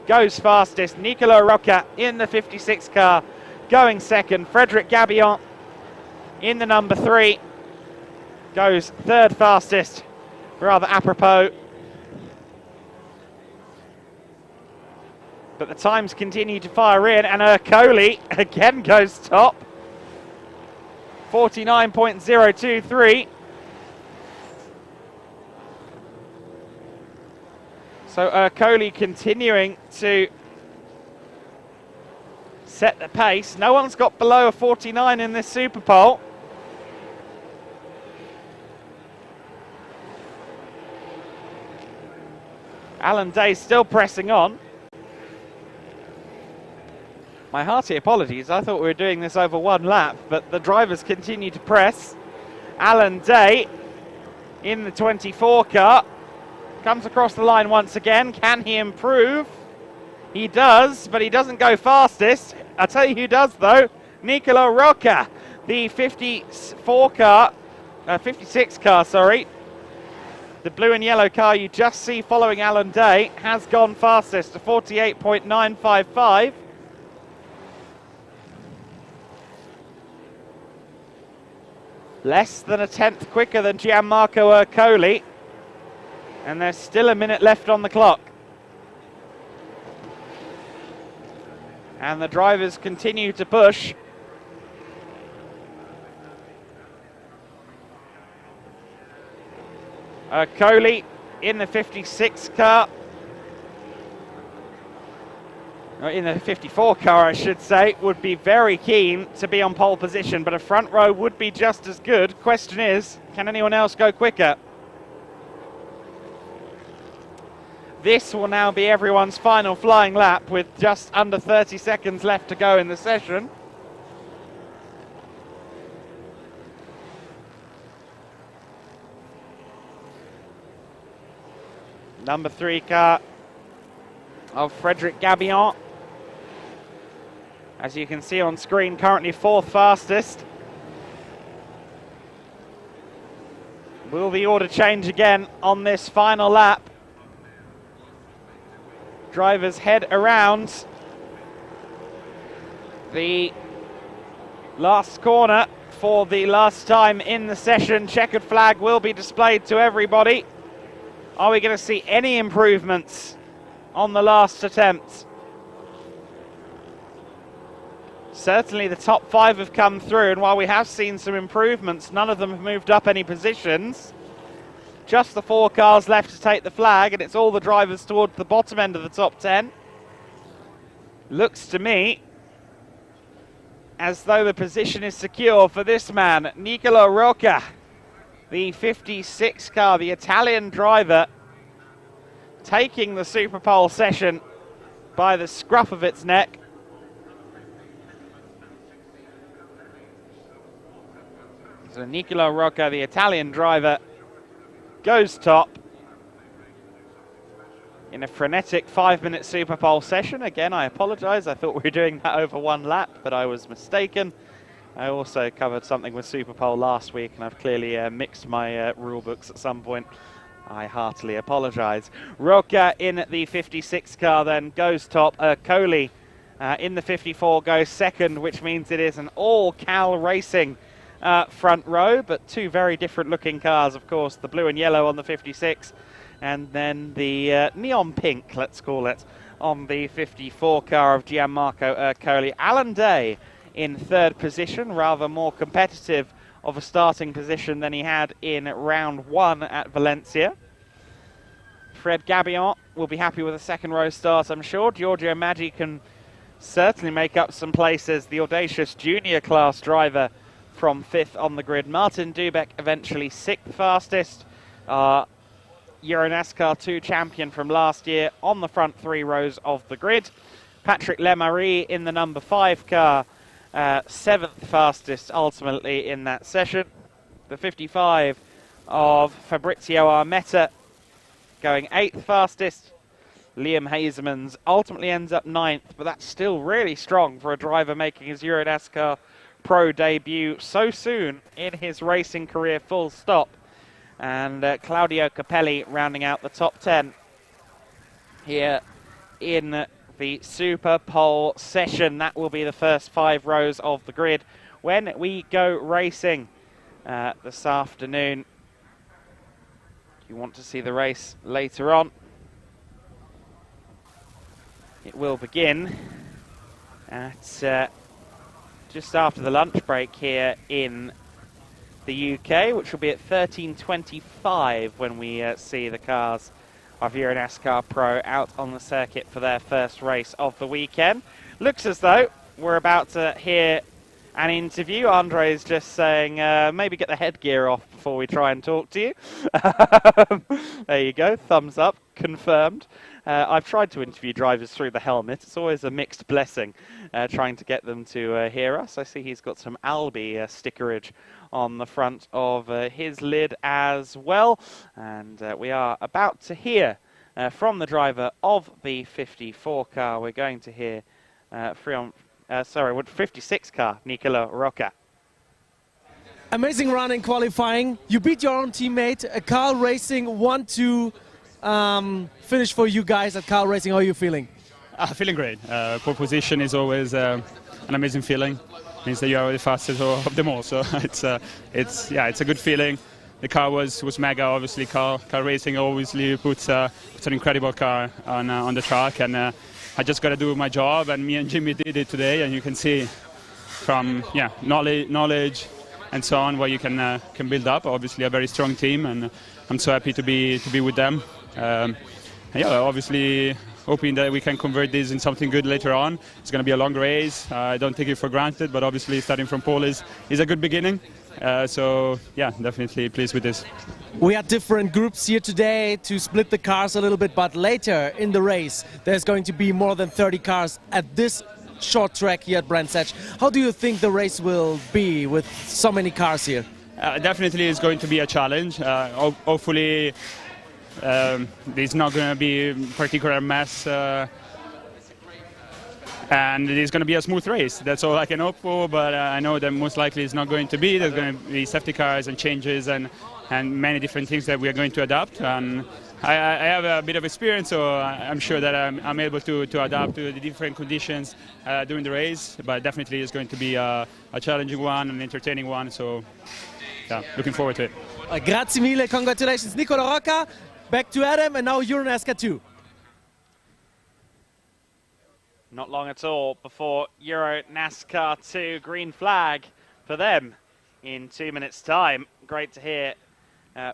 goes fastest. Nicolo Rocca in the 56 car going second. Frederic Gabillon in the number 3 goes third fastest, rather apropos. But the times continue to fire in, and Ercoli again goes top. 49.023. So Ercoli continuing to set the pace. No one's got below a 49 in this Super Pole. Alan Day still pressing on. My hearty apologies, I thought we were doing this over one lap, but the drivers continue to press. Alan Day in the 24 car comes across the line once again. Can he improve? He does, but he doesn't go fastest. I'll tell you who does though. Nicolo Rocca, the 54 car, 56 car, sorry. The blue and yellow car you just see following Alan Day has gone fastest to 48.955. Less than a tenth quicker than Gianmarco Ercoli. And there's still a minute left on the clock. And the drivers continue to push. Ercoli in the 56 car. Or in the 54 car, I should say, would be very keen to be on pole position, but a front row would be just as good. Question is, can anyone else go quicker? This will now be everyone's final flying lap with just under 30 seconds left to go in the session. Number 3 car of Frederic Gabillon. As you can see on screen, currently 4th fastest. Will the order change again on this final lap? Drivers head around the last corner for the last time in the session. Checkered flag will be displayed to everybody. Are we going to see any improvements on the last attempt? Certainly the top 5 have come through, and while we have seen some improvements, none of them have moved up any positions. Just the 4 cars left to take the flag, and it's all the drivers towards the bottom end of the top 10. Looks to me as though the position is secure for this man, Nicolo Rocca, the 56 car, the Italian driver, taking the Super Pole session by the scruff of its neck. So Nicolo Rocca, the Italian driver, goes top in a frenetic 5-minute Super Pole session. Again, I apologize. I thought we were doing that over 1 lap, but I was mistaken. I also covered something with Super Pole last week, and I've clearly mixed my rule books at some point. I heartily apologize. Rocca in the 56 car then goes top. Ercoli in the 54 goes second, which means it is an all-Cal Racing front row, but 2 very different looking cars, of course, the blue and yellow on the 56 and then the neon pink, let's call it, on the 54 car of Gianmarco Ercoli. Alan Day in 3rd position, rather more competitive of a starting position than he had in round 1 at Valencia. Fred Gabillon will be happy with a 2nd row start, I'm sure. Giorgio Maggi can certainly make up some places. The audacious junior class driver from 5th on the grid. Martin Dubek eventually 6th fastest. EuroNASCAR 2 champion from last year on the front 3 rows of the grid. Patrick Lemarie in the number 5 car, 7th fastest ultimately in that session. The 55 of Fabrizio Armetta going 8th fastest. Liam Hazemans ultimately ends up 9th, but that's still really strong for a driver making his EuroNASCAR Pro debut so soon in his racing career, full stop. And Claudio Capelli rounding out the top 10 here in the Super Pole session. That will be the first 5 rows of the grid when we go racing this afternoon. If you want to see the race later on, it will begin at just after the lunch break here in the UK, which will be at 13:25 when we see the cars of EuroNASCAR Pro out on the circuit for their first race of the weekend. Looks as though we're about to hear an interview. Andre is just saying, maybe get the headgear off before we try and talk to you. There you go, thumbs up, confirmed. I've tried to interview drivers through the helmet. It's always a mixed blessing trying to get them to hear us. I see he's got some Albi stickerage on the front of his lid as well. And we are about to hear from the driver of the 54 car. We're going to hear from 56 car, Nicolo Rocca. Amazing run in qualifying. You beat your own teammate. Cal Racing 1-2 finish for you guys at Cal Racing. How are you feeling? Feeling great. Pole position is always an amazing feeling. means that you are the fastest of them all. So it's a good feeling. The car was mega. Obviously, car racing obviously puts an incredible car on the track, and I just got to do my job. And me and Jimmy did it today, and you can see from knowledge and so on what you can build up. Obviously, a very strong team, and I'm so happy to be with them. Obviously, hoping that we can convert this in something good later on. It's going to be a long race. I don't take it for granted, but obviously starting from pole is a good beginning. So yeah, definitely pleased with this. We had different groups here today to split the cars a little bit, but later in the race there's going to be more than 30 cars at this short track here at Brands Hatch. How do you think the race will be with so many cars here? Definitely it's going to be a challenge. Hopefully there's not going to be a particular mess, and it is going to be a smooth race. That's all I can hope for, but I know that most likely it's not going to be. There's going to be safety cars and changes and many different things that we are going to adapt. And I have a bit of experience, so I'm sure that I'm able to adapt to the different conditions during the race, but definitely it's going to be a challenging one, an entertaining one, so yeah, looking forward to it. Grazie mille, congratulations Nicola Rocca, back to Adam, and now EuroNASCAR 2. Not long at all before EuroNASCAR 2 green flag for them in 2 minutes' time. Great to hear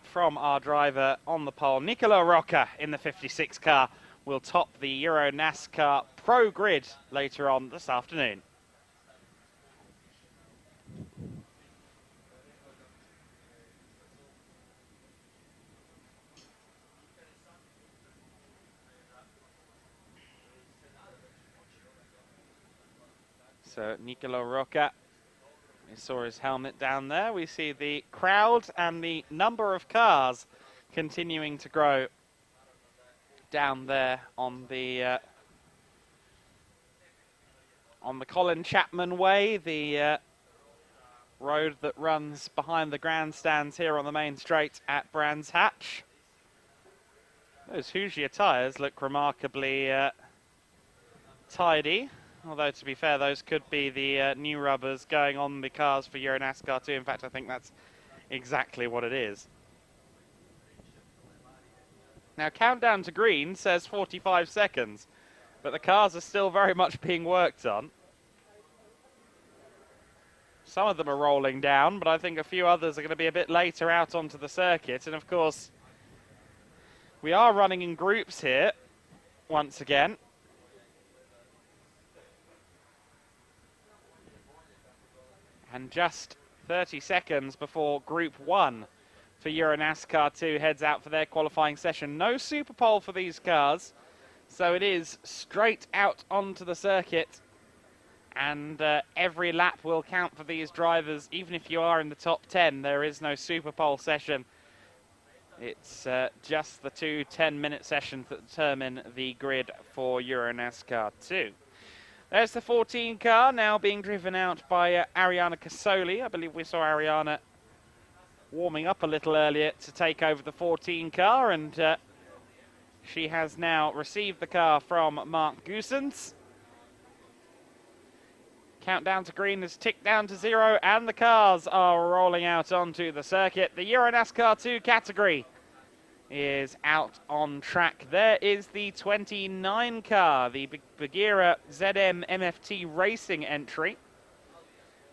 from our driver on the pole. Nicola Rocca in the 56 car will top the EuroNASCAR Pro Grid later on this afternoon. So Nicola Rocca, we saw his helmet down there. We see the crowd and the number of cars continuing to grow down there on the Colin Chapman Way, the road that runs behind the grandstands here on the main straight at Brands Hatch. Those Hoosier tyres look remarkably tidy. Although, to be fair, those could be the new rubbers going on the cars for EuroNASCAR 2. In fact, I think that's exactly what it is. Now, countdown to green says 45 seconds, but the cars are still very much being worked on. Some of them are rolling down, but I think a few others are going to be a bit later out onto the circuit. And, of course, we are running in groups here, once again. And just 30 seconds before Group 1 for EuroNASCAR 2 heads out for their qualifying session. No Super Pole for these cars, so it is straight out onto the circuit. And every lap will count for these drivers. Even if you are in the top 10, there is no Super Pole session. It's just the two 10-minute sessions that determine the grid for EuroNASCAR 2. There's the 14 car now being driven out by Arianna Casoli. I believe we saw Arianna warming up a little earlier to take over the 14 car, and she has now received the car from Mark Goosens. Countdown to green has ticked down to 0, and the cars are rolling out onto the circuit. The EuroNASCAR 2 category is out on track. There is the 29 car, the Bagheera ZM MFT Racing entry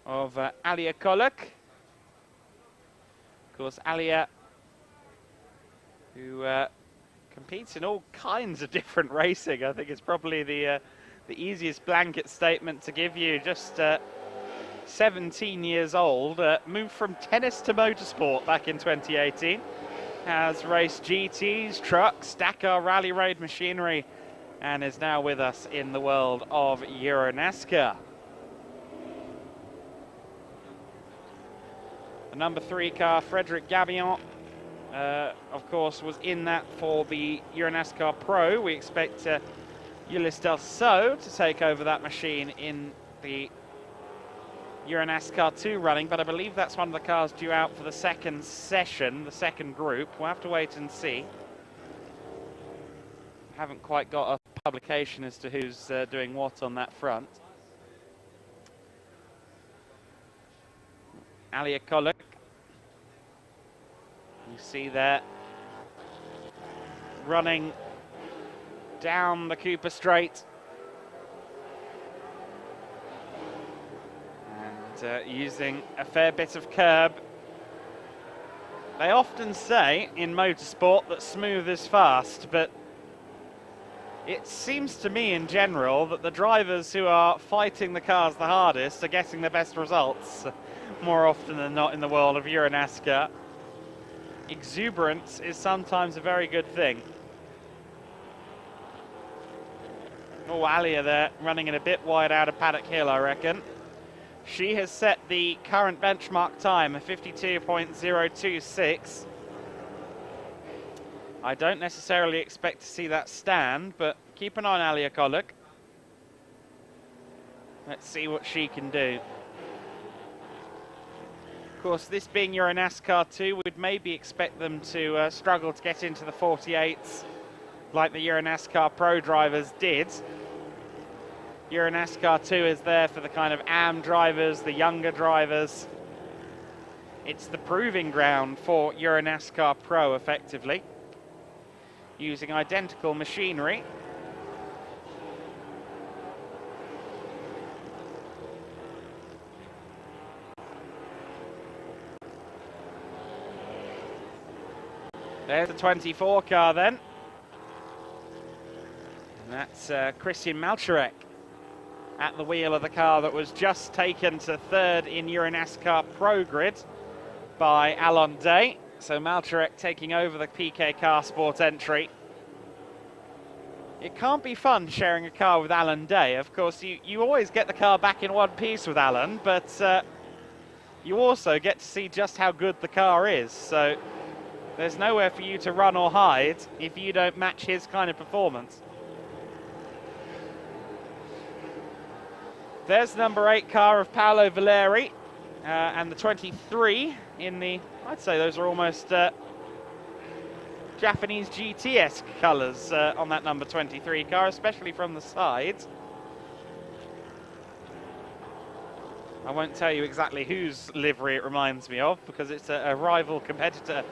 of Alia Kolak. Of course, Alia, who competes in all kinds of different racing. I think it's probably the easiest blanket statement to give you. Just 17 years old, moved from tennis to motorsport back in 2018. Has raced GTs, trucks, Dakar Rally Road machinery, and is now with us in the world of EuroNASCAR. The number 3 car, Frederic Gabillon, of course, was in that for the EuroNASCAR Pro. We expect Ulysse Delceau to take over that machine in the EuroNASCAR 2 running, but I believe that's one of the cars due out for the second session, the second group. We'll have to wait and see. Haven't quite got a publication as to who's doing what on that front. Alia Koluk. You see there, running down the Cooper Straight. And using a fair bit of curb. They often say in motorsport that smooth is fast, but it seems to me in general that the drivers who are fighting the cars the hardest are getting the best results more often than not in the world of EuroNASCAR. Exuberance is sometimes a very good thing. Oh, Alia there, running in a bit wide out of Paddock Hill, I reckon. She has set the current benchmark time of 52.026. I don't necessarily expect to see that stand, but keep an eye on Alia Koluk. Let's see what she can do. Of course, this being EuroNASCAR 2, we'd maybe expect them to struggle to get into the 48s like the EuroNASCAR Pro drivers did. EuroNASCAR 2 is there for the kind of AM drivers, the younger drivers. It's the proving ground for EuroNASCAR Pro, effectively, using identical machinery. There's the 24 car then. And that's Christian Malczarek at the wheel of the car that was just taken to third in EuroNASCAR Pro Grid by Alon Day. So Malczarek taking over the PK Car Sport entry. It can't be fun sharing a car with Alan Day. Of course, you always get the car back in one piece with Alan, but you also get to see just how good the car is. So there's nowhere for you to run or hide if you don't match his kind of performance. There's the number 8 car of Paolo Valeri and the 23 in the, I'd say those are almost Japanese GT-esque colours on that number 23 car, especially from the side. I won't tell you exactly whose livery it reminds me of, because it's a rival competitor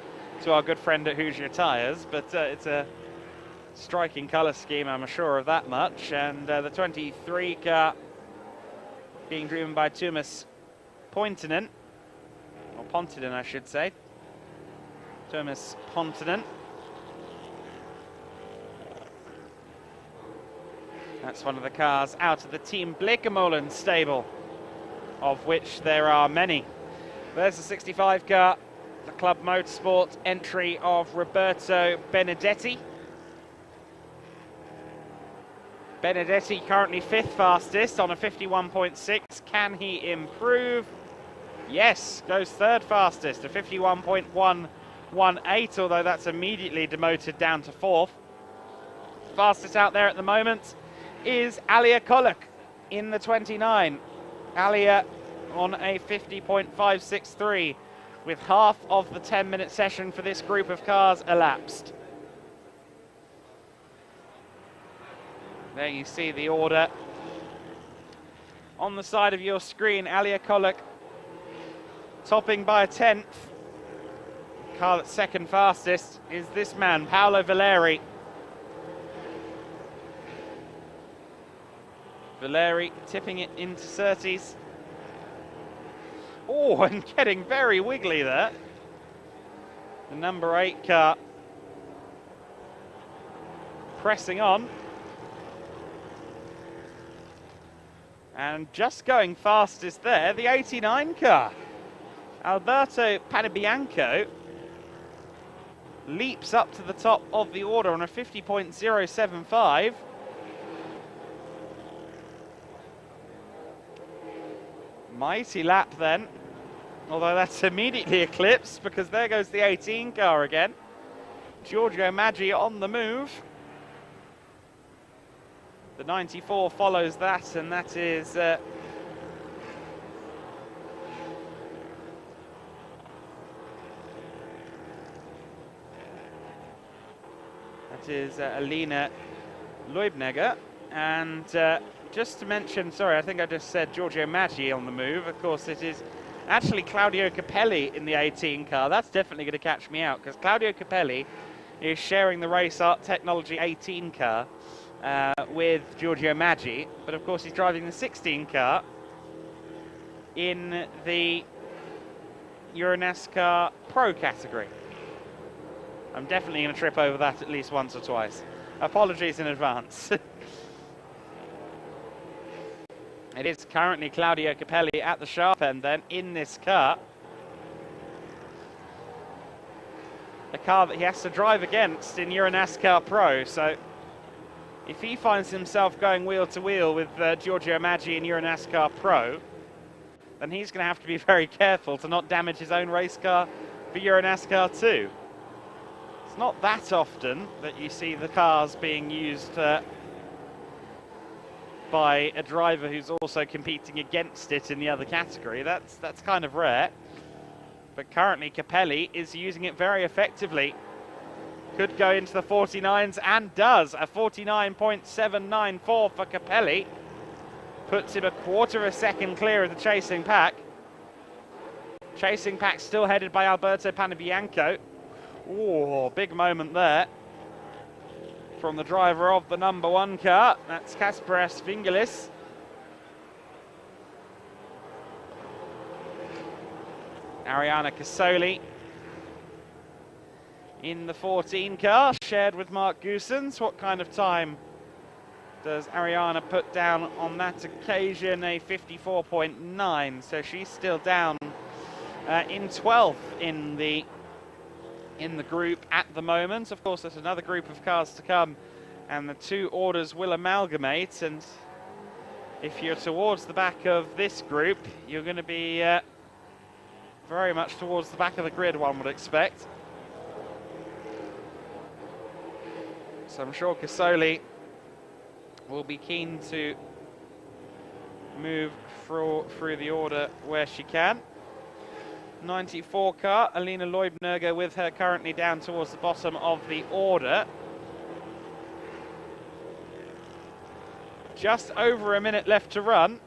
to our good friend at Hoosier Tyres, but it's a striking colour scheme, I'm sure of that much. And the 23 car being driven by Tuomas Pontinen, or Pontinen I should say. Tuomas Pontinen. That's one of the cars out of the Team Blekemolen stable, of which there are many. There's the 65 car, the Club Motorsport entry of Roberto Benedetti. Benedetti currently 5th fastest on a 51.6. Can he improve? Yes, goes 3rd fastest, a 51.118, although that's immediately demoted down to 4th. Fastest out there at the moment is Alia Koluk in the 29. Alia on a 50.563 with half of the 10-minute session for this group of cars elapsed. There you see the order on the side of your screen. Alia Koluk topping by a 10th. Car that's 2nd fastest is this man, Paolo Valeri. Valeri tipping it into 30s. Oh, and getting very wiggly there. The number 8 car pressing on. And just going fastest there, the 89 car. Alberto Panebianco leaps up to the top of the order on a 50.075. Mighty lap then, although that's immediately eclipsed because there goes the 18 car again. Giorgio Maggi on the move. The 94 follows that, and that is Alina Leubnegger. And just to mention, sorry, I think I just said Giorgio Maggi on the move. Of course, it is Actually, Claudio Capelli in the 18 car, that's definitely going to catch me out, because Claudio Capelli is sharing the Race Art Technology 18 car with Giorgio Maggi, but of course he's driving the 16 car in the EuroNASCAR Pro category. I'm definitely going to trip over that at least once or twice. Apologies in advance. It is currently Claudio Capelli at the sharp end then in this car. A car that he has to drive against in EuroNASCAR Pro, so if he finds himself going wheel to wheel with Giorgio Maggi in EuroNASCAR Pro, then he's going to have to be very careful to not damage his own race car for EuroNASCAR 2. It's not that often that you see the cars being used by a driver who's also competing against it in the other category. That's kind of rare. But currently Capelli is using it very effectively. Could go into the 49s and does. A 49.794 for Capelli. Puts him a quarter of a second clear of the chasing pack. Chasing pack still headed by Alberto Panebianco. Oh, big moment there from the driver of the number 1 car. That's Kasparas Vingelis. Ariana Casoli in the 14 car, shared with Mark Goosens. What kind of time does Ariana put down on that occasion? A 54.9, so she's still down in 12th in the group at the moment. Of course, there's another group of cars to come, and the two orders will amalgamate, and if you're towards the back of this group, you're going to be very much towards the back of the grid, one would expect. So I'm sure Casoli will be keen to move through the order where she can. 94 car, Alina Leubnerger with her currently down towards the bottom of the order. Just over a minute left to run.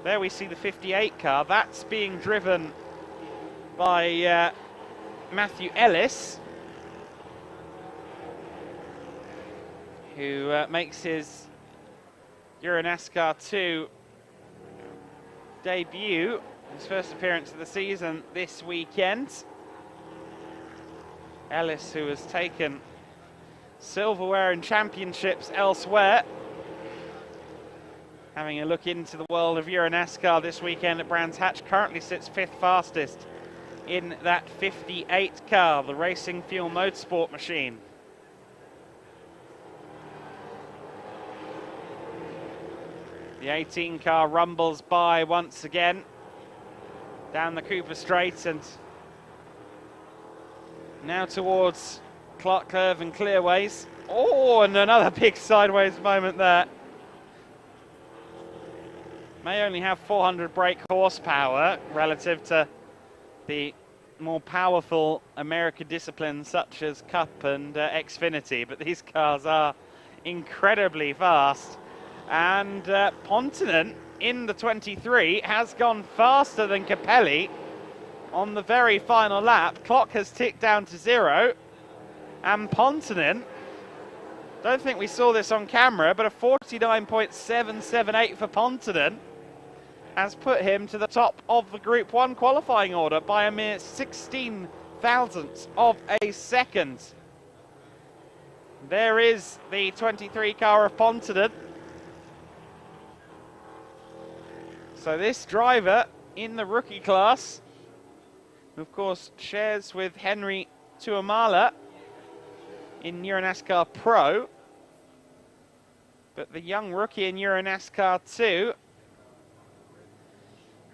There we see the 58 car. That's being driven by Matthew Ellis, who makes his EuroNASCAR 2 debut, his first appearance of the season this weekend. Ellis, who has taken silverware in championships elsewhere. Having a look into the world of EuroNASCAR this weekend at Brands Hatch, currently sits 5th fastest in that 58 car, the Racing Fuel Motorsport machine. The 18 car rumbles by once again down the Cooper Straight, and now towards Clark Curve and Clearways. Oh, and another big sideways moment there. May only have 400 brake horsepower relative to the more powerful American disciplines such as Cup and Xfinity, but these cars are incredibly fast. And Pontonen in the 23 has gone faster than Capelli on the very final lap. Clock has ticked down to 0, and Pontonen, don't think we saw this on camera, but a 49.778 for Pontonen has put him to the top of the Group 1 qualifying order by a mere 16 thousandths of a second. There is the 23 car of Pontonen. So this driver in the rookie class, who of course shares with Henry Tuamala in EuroNASCAR Pro, but the young rookie in EuroNASCAR 2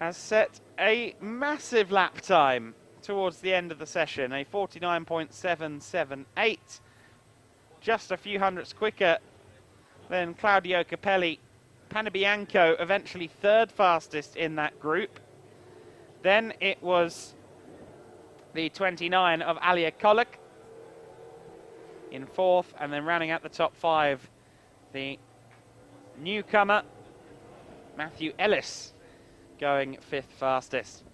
has set a massive lap time towards the end of the session, a 49.778, just a few hundredths quicker than Claudio Capelli. Panebianco eventually 3rd fastest in that group. Then it was the 29 of Alia Kolek in 4th, and then rounding out the top 5, the newcomer Matthew Ellis going 5th fastest.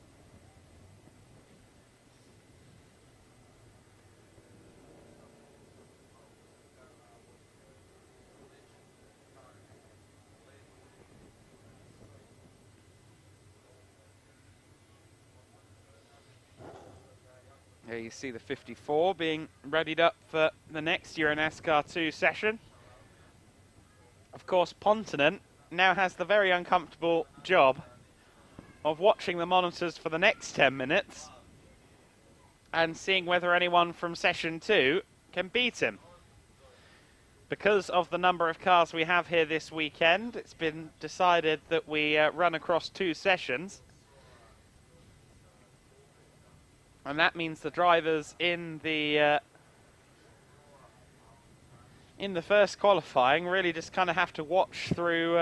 Here you see the 54 being readied up for the next EuroNASCAR 2 session. Of course, Pontinent now has the very uncomfortable job of watching the monitors for the next 10 minutes and seeing whether anyone from session 2 can beat him. Because of the number of cars we have here this weekend, it's been decided that we run across 2 sessions. And that means the drivers in the first qualifying really just kind of have to watch through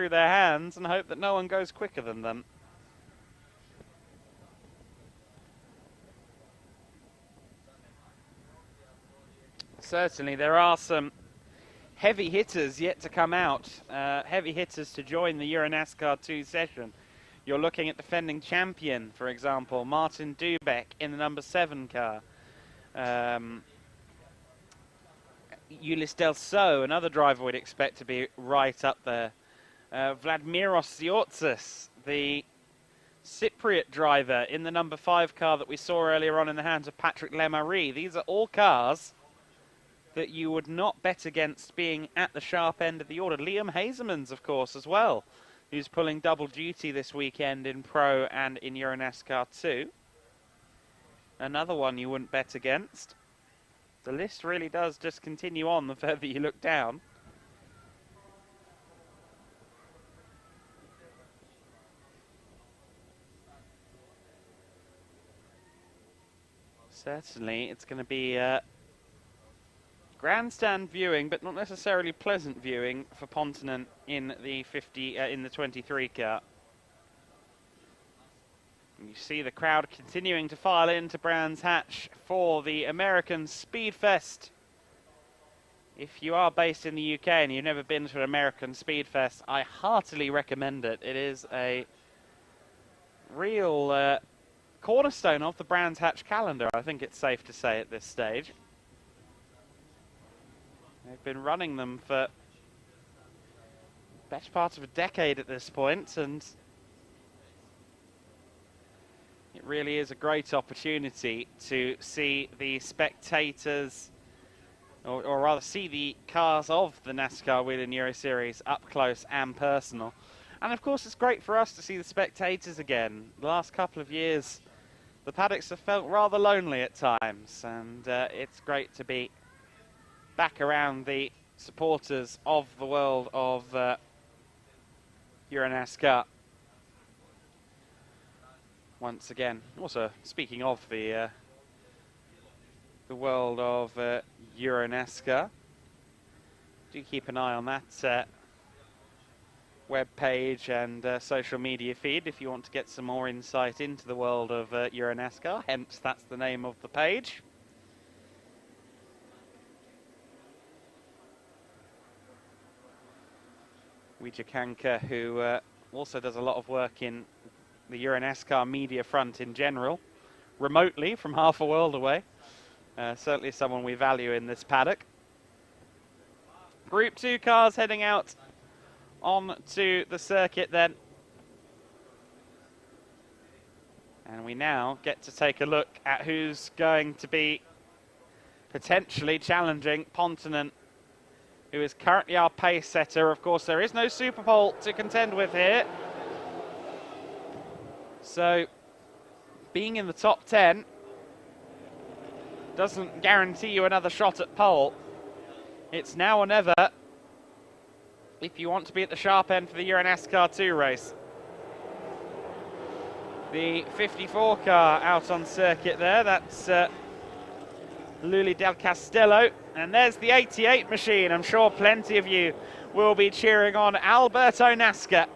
their hands and hope that no one goes quicker than them. Certainly, there are some heavy hitters yet to come out, heavy hitters to join the EuroNASCAR 2 session. You're looking at defending champion, for example, Martin Dubeck in the number 7 car. Ulis Del So, another driver we'd expect to be right up there. Vladimiros Ziotzis, the Cypriot driver in the number 5 car that we saw earlier on in the hands of Patrick Lemarie. These are all cars that you would not bet against being at the sharp end of the order. Liam Hazemans, of course, as well, who's pulling double duty this weekend in Pro and in EuroNASCAR 2. Another one you wouldn't bet against. The list really does just continue on the further you look down. Certainly, it's going to be grandstand viewing, but not necessarily pleasant viewing for Pontinent in the 23 car. You see the crowd continuing to file into Brands Hatch for the American Speedfest. If you are based in the UK and you've never been to an American Speedfest, I heartily recommend it. It is a real cornerstone of the Brands Hatch calendar, I think it's safe to say at this stage. They've been running them for the best part of a decade at this point, and it really is a great opportunity to see the spectators, or rather see the cars of the NASCAR Whelen Euro Series up close and personal. And of course it's great for us to see the spectators again. The last couple of years the paddocks have felt rather lonely at times, and it's great to be back around the supporters of the world of EuroNASCAR once again. Also, speaking of the world of EuroNASCAR, do keep an eye on that web page and social media feed if you want to get some more insight into the world of EuroNASCAR. Hence, that's the name of the page. Ouija Kanka, who also does a lot of work in the EuroNASCAR media front in general, remotely from half a world away. Certainly someone we value in this paddock. Group 2 cars heading out onto the circuit then. And we now get to take a look at who's going to be potentially challenging Pontinent, who is currently our pace setter. Of course, there is no Super Pole to contend with here. So, being in the top 10 doesn't guarantee you another shot at pole. It's now or never if you want to be at the sharp end for the EuroNASCAR 2 race. The 54 car out on circuit there, that's Luli Del Castello. And there's the 88 machine. I'm sure plenty of you will be cheering on Alberto Nasca.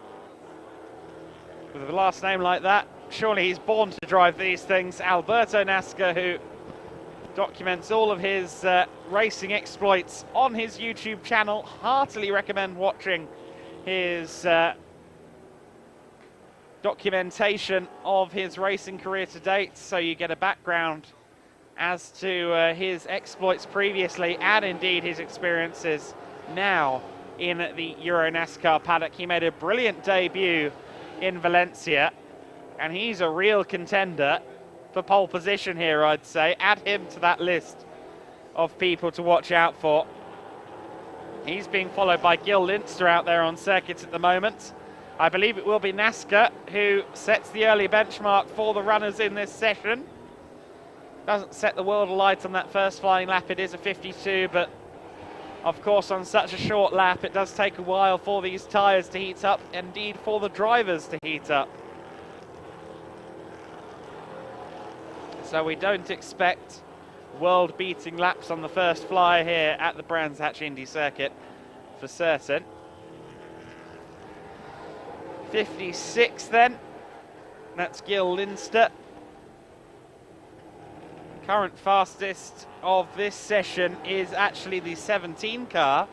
With a last name like that, surely he's born to drive these things. Alberto Nasca, who documents all of his racing exploits on his YouTube channel. Heartily recommend watching his documentation of his racing career to date, so you get a background as to his exploits previously and indeed his experiences now in the EuroNASCAR paddock. He made a brilliant debut in Valencia, and he's a real contender for pole position here, I'd say. Add him to that list of people to watch out for. He's being followed by Gil Linster out there on circuit at the moment. I believe it will be NASCAR who sets the early benchmark for the runners in this session. Doesn't set the world alight on that first flying lap. It is a 52, but of course on such a short lap it does take a while for these tyres to heat up, indeed for the drivers to heat up. So we don't expect world-beating laps on the first fly here at the Brands Hatch Indy circuit for certain. 56 then, that's Gil Linster. Current fastest of this session is actually the 17 car,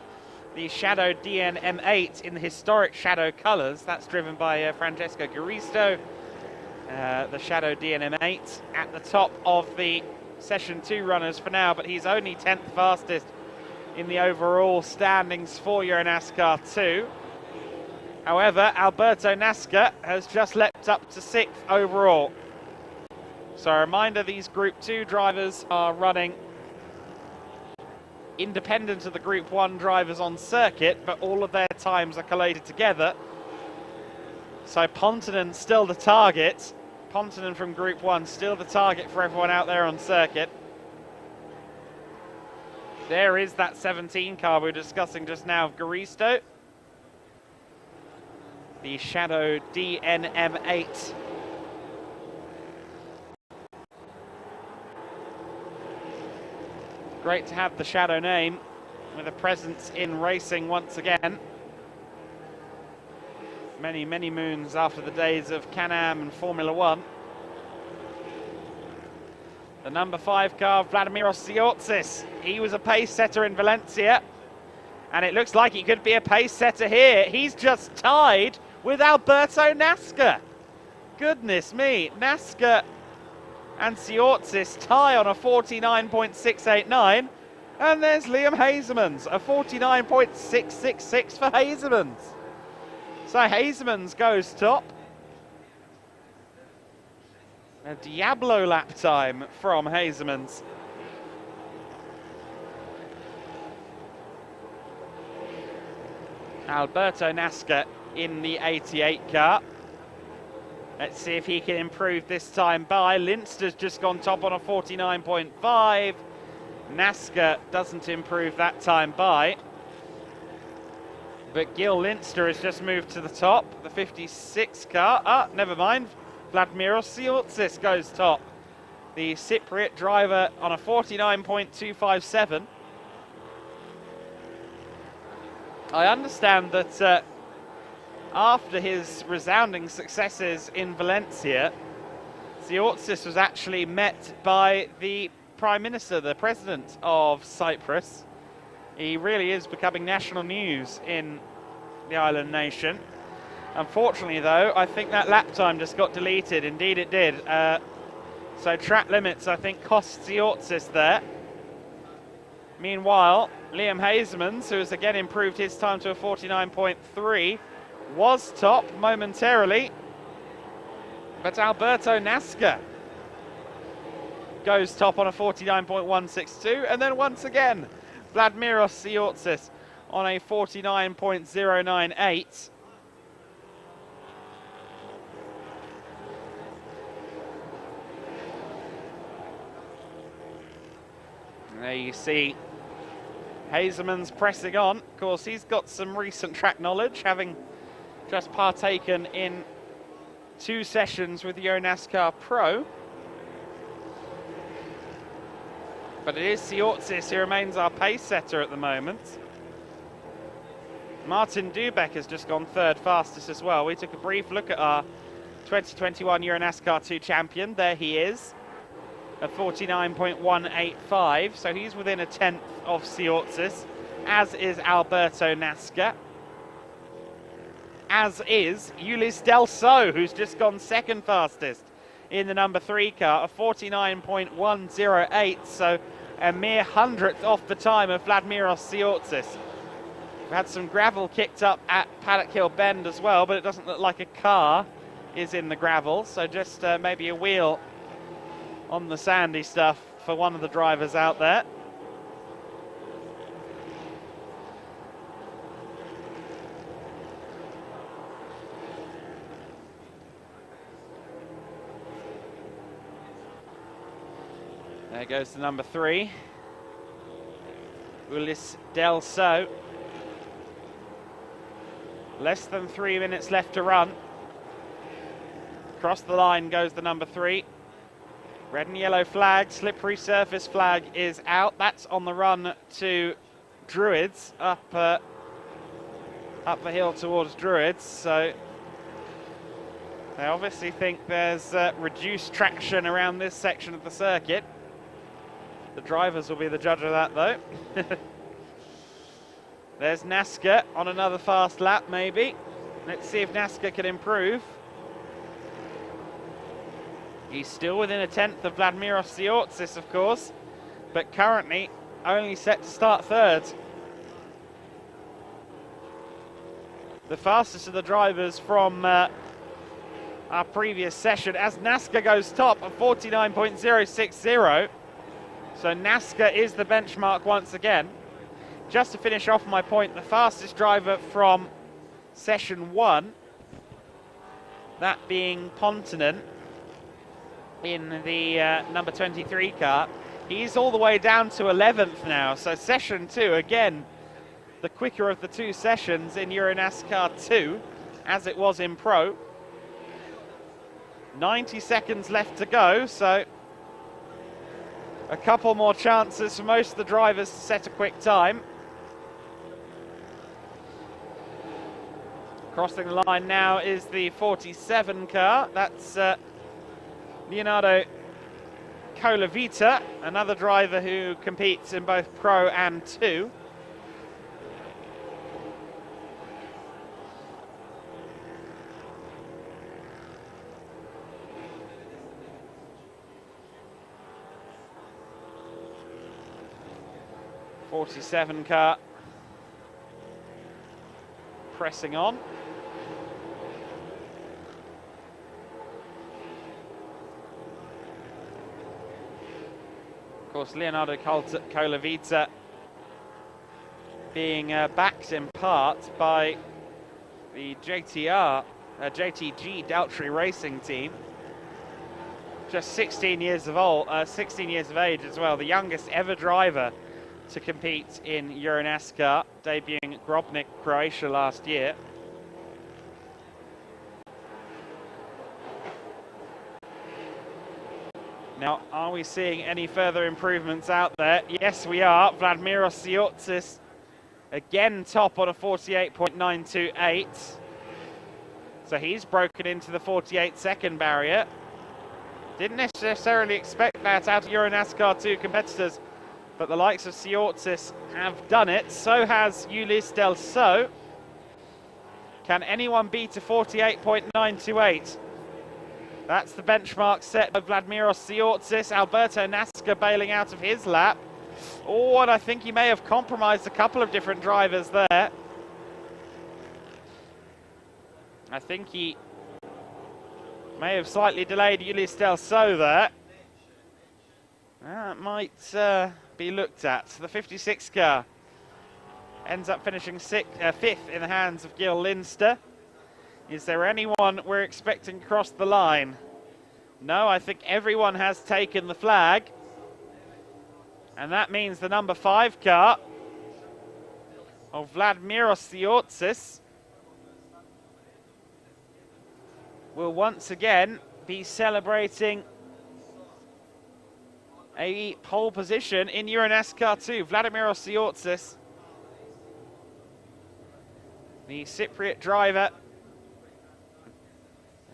the Shadow DN-M8 in the historic Shadow colours. That's driven by Francesco Garisto. The Shadow DN-M8 at the top of the Session 2 runners for now, but he's only 10th fastest in the overall standings for EuroNASCAR 2. However, Alberto Nasca has just leapt up to 6th overall. So a reminder, these Group 2 drivers are running independent of the Group 1 drivers on circuit, but all of their times are collated together. So Pontonen still the target. Pontonen from Group 1 still the target for everyone out there on circuit. There is that 17 car we were discussing just now of Garisto. The Shadow DN-M8. Great to have the Shadow name with a presence in racing once again. Many, many moons after the days of Can-Am and Formula One. The number 5 car, Vladimiros Tsiotsis. He was a pace setter in Valencia, and it looks like he could be a pace setter here. He's just tied with Alberto Nasca. Goodness me, Nasca and Tsiotsis tie on a 49.689, and there's Liam Hazemans, a 49.666 for Hazemans. So Hazemans goes top. A Diablo lap time from Hazemans. Alberto Nasca in the 88 car. Let's see if he can improve this time by. Linster's just gone top on a 49.5. Nasca doesn't improve that time by. But Gil Linster has just moved to the top. The 56 car. Never mind. Vladimiros Tsiotsis goes top. The Cypriot driver on a 49.257. I understand that after his resounding successes in Valencia, Tsiotsis was actually met by the Prime Minister, the President of Cyprus. He really is becoming national news in the island nation. Unfortunately, though, I think that lap time just got deleted. Indeed it did. So track limits, I think, cost Tsiotsis there. Meanwhile, Liam Hazemans, who has again improved his time to a 49.3, was top momentarily. But Alberto Nasca goes top on a 49.162. And then once again, Vladimiros Tsiotsis on a 49.098. There you see Hazemans pressing on. Of course, he's got some recent track knowledge, having just partaken in 2 sessions with the EuroNASCAR Pro. But it is Tsiotsis who remains our pace setter at the moment. Martin Dubek has just gone 3rd fastest as well. We took a brief look at our 2021 EuroNASCAR 2 champion. There he is, a 49.185. So he's within a 10th of Tsiotsis, as is Alberto Nasca. as is Ulysse Delso, who's just gone second fastest in the number 3 car, a 49.108, so a mere hundredth off the time of Vladimiros Tsiotsis. We've had some gravel kicked up at Paddock Hill Bend as well, but it doesn't look like a car is in the gravel, so just maybe a wheel on the sandy stuff for one of the drivers out there. There goes the number 3, Ulysse Delso. Less than 3 minutes left to run. Across the line goes the number 3. Red and yellow flag, slippery surface flag is out. That's on the run to Druids, up the hill towards Druids. So they obviously think there's reduced traction around this section of the circuit. The drivers will be the judge of that, though. There's NASCAR on another fast lap, maybe. Let's see if NASCAR can improve. He's still within a tenth of Vladimiros Tsiotsis, of course, but currently only set to start third. The fastest of the drivers from our previous session, as NASCAR goes top at 49.060. So NASCAR is the benchmark once again. Just to finish off my point, the fastest driver from session 1, that being Pontonen in the number 23 car, he's all the way down to 11th now. So session 2, again, the quicker of the 2 sessions in EuroNASCAR 2, as it was in Pro. 90 seconds left to go, so a couple more chances for most of the drivers to set a quick time. Crossing the line now is the 47 car. That's Leonardo Colavita, another driver who competes in both Pro and 2. '47 car pressing on. Of course, Leonardo Colavita being backed in part by the JTG Daltrey Racing team. Just 16 years of age as well, the youngest ever driver to compete in EuroNASCAR, debuting Grobnik, Croatia last year. Now, are we seeing any further improvements out there? Yes, we are. Vladimiros Tsiotsis again top on a 48.928. So he's broken into the 48-second barrier. Didn't necessarily expect that out of EuroNASCAR 2 competitors, but the likes of Tsiotsis have done it. So has Ulysse Delso. Can anyone beat a 48.928? That's the benchmark set by Vladimiros Tsiotsis. Alberto Nasca bailing out of his lap. Oh, and I think he may have compromised a couple of different drivers there. I think he may have slightly delayed Ulysse Delso there. That might be looked at. The 56 car ends up finishing fifth in the hands of Gil Linster. Is there anyone we're expecting to cross the line? No, I think everyone has taken the flag. And that means the number 5 car of Vladimiros Tsiotsis will once again be celebrating a pole position in EuroNASCAR 2. Vladimiros Tsiotsis, the Cypriot driver,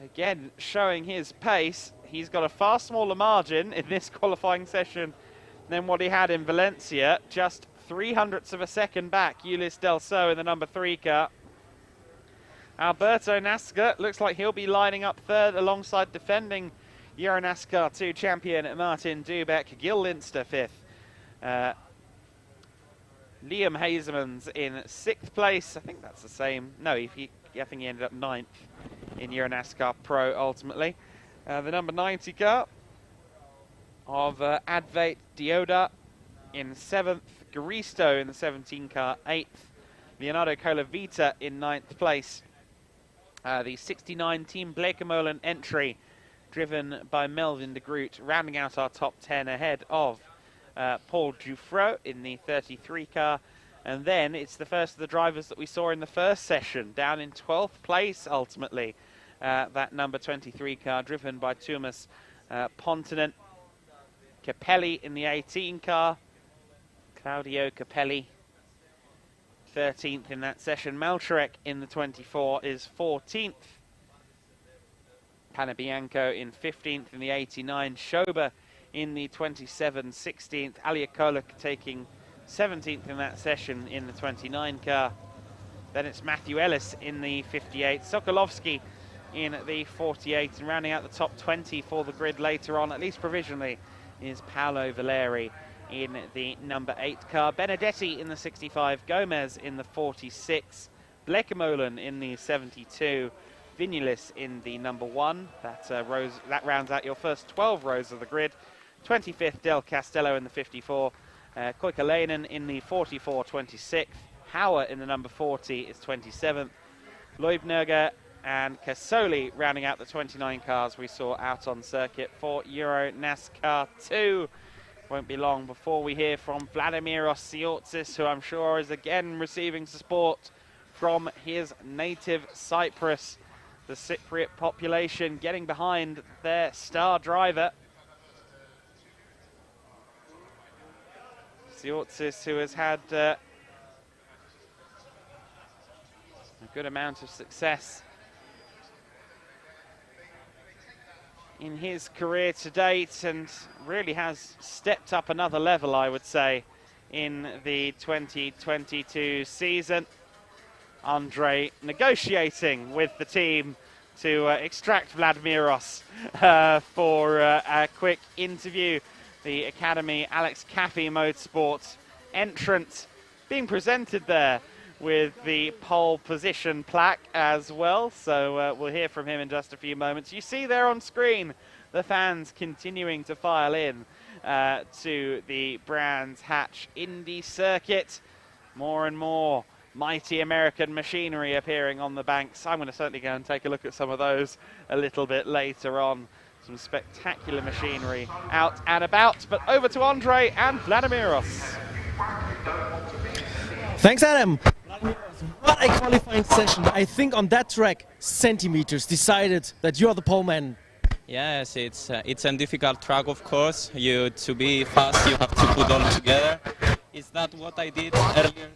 again showing his pace. He's got a far smaller margin in this qualifying session than what he had in Valencia. Just 0.03 of a second back, Ulysse Delso in the number 3 car. Alberto Nasca looks like he'll be lining up third alongside defending EuroNASCAR 2 champion Martin Dubeck. Gil Linster fifth. Liam Hazemans in 6th place. I think that's the same. No, I think he ended up 9th in EuroNASCAR Pro ultimately. The number 90 car of Advait Dioda in 7th. Garisto in the 17 car 8th. Leonardo Colavita in 9th place. The 69 Team Blekemolen entry driven by Melvin de Groot, rounding out our top 10 ahead of Paul Dufresne in the 33 car. And then it's the first of the drivers that we saw in the first session, down in 12th place ultimately. That number 23 car driven by Thomas Pontonen. Capelli in the 18 car. Claudio Capelli 13th in that session. Melchorek in the 24 is 14th. Panabianco in 15th in the 89. Schober in the 27 16th. Aliakolak taking 17th in that session in the 29 car. Then it's Matthew Ellis in the 58. Sokolovsky in the 48. And rounding out the top 20 for the grid later on, at least provisionally, is Paolo Valeri in the number 8 car. Benedetti in the 65. Gomez in the 46. Blekemolen in the 72. Vinulis in the number 1. That rounds out your first 12 rows of the grid. 25th, Del Castello in the 54. Koikalainen in the 44, 26th. Hauer in the number 40 is 27th. Leubnerger and Casoli rounding out the 29 cars we saw out on circuit for EuroNASCAR 2. Won't be long before we hear from Vladimiros Tsiotsis, who I'm sure is again receiving support from his native Cyprus. The Cypriot population getting behind their star driver. Tsiotsis, who has had a good amount of success in his career to date, and really has stepped up another level, I would say, in the 2022 season. Andre negotiating with the team to extract Vladimiros for a quick interview. The Academy Alex Caffey Motorsports entrant being presented there with the pole position plaque as well. So we'll hear from him in just a few moments. You see there on screen the fans continuing to file in to the Brands Hatch Indy circuit. More and more mighty American machinery appearing on the banks. I'm going to certainly go and take a look at some of those a little bit later on. Some spectacular machinery out and about. But over to Andre and Vladimiros. Thanks, Adam. What a qualifying session. I think on that track, Centimeters decided that you're the pole man. Yes, it's a difficult track, of course. To be fast, you have to put all together. Is that what I did earlier?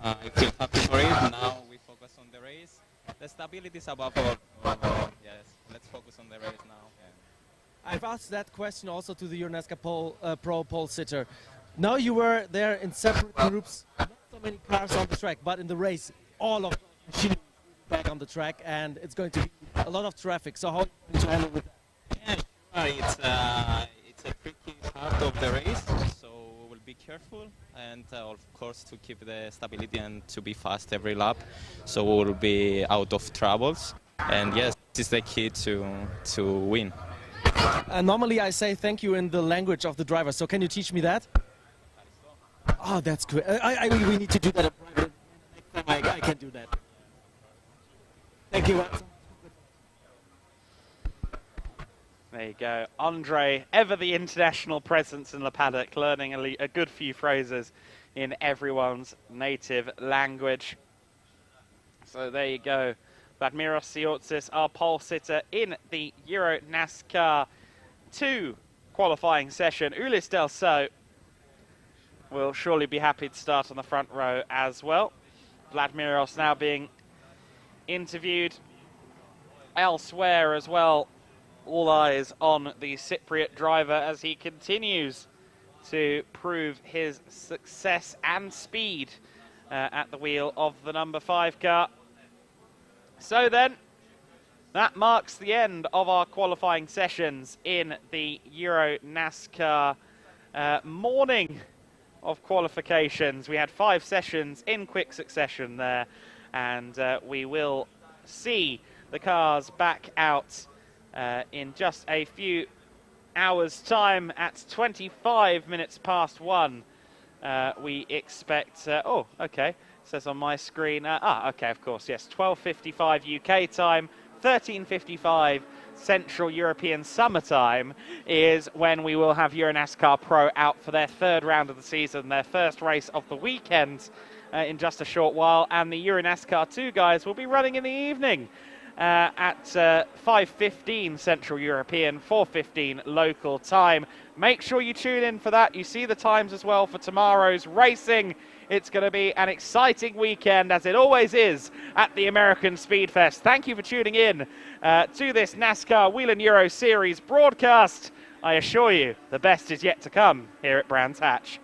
So, I feel happy for it. Now we focus on the race. The stability is above all. Yes, let's focus on the race now. Yeah. I've asked that question also to the EuroNASCAR Pro pole sitter. Now you were there in separate groups, not so many cars on the track, but in the race, all of the machinery back on the track, and it's going to be a lot of traffic. So how are you going to handle with that? Yeah, sure. It's a tricky part of the race, so we'll be careful and of course to keep the stability and to be fast every lap, so we'll be out of troubles. And yes, this is the key to win. Normally I say thank you in the language of the driver, so can you teach me that? Oh, that's good. We need to do that in private. Next time I can do that. Thank you. There you go. Andre, ever the international presence in the paddock, learning a good few phrases in everyone's native language. So there you go. Vladimiros Tsiotsis, our pole sitter in the EuroNASCAR 2 qualifying session. Ulis Delso will surely be happy to start on the front row as well. Vladimiros now being interviewed elsewhere as well. All eyes on the Cypriot driver as he continues to prove his success and speed at the wheel of the number 5 car. So then, that marks the end of our qualifying sessions in the EuroNASCAR morning of qualifications. We had 5 sessions in quick succession there, and we will see the cars back out in just a few hours' time at 25 minutes past 1. We expect, oh, okay, it says on my screen, okay, of course, yes, 12:55 UK time, 13:55 Central European Summer Time is when we will have EuroNASCAR Pro out for their 3rd round of the season, their first race of the weekend in just a short while, and the EuroNASCAR 2 guys will be running in the evening at 5:15 Central European, 4:15 local time. Make sure you tune in for that. You see the times as well for tomorrow's racing. It's going to be an exciting weekend, as it always is, at the American Speedfest. Thank you for tuning in to this NASCAR Whelen Euro Series broadcast. I assure you, the best is yet to come here at Brands Hatch.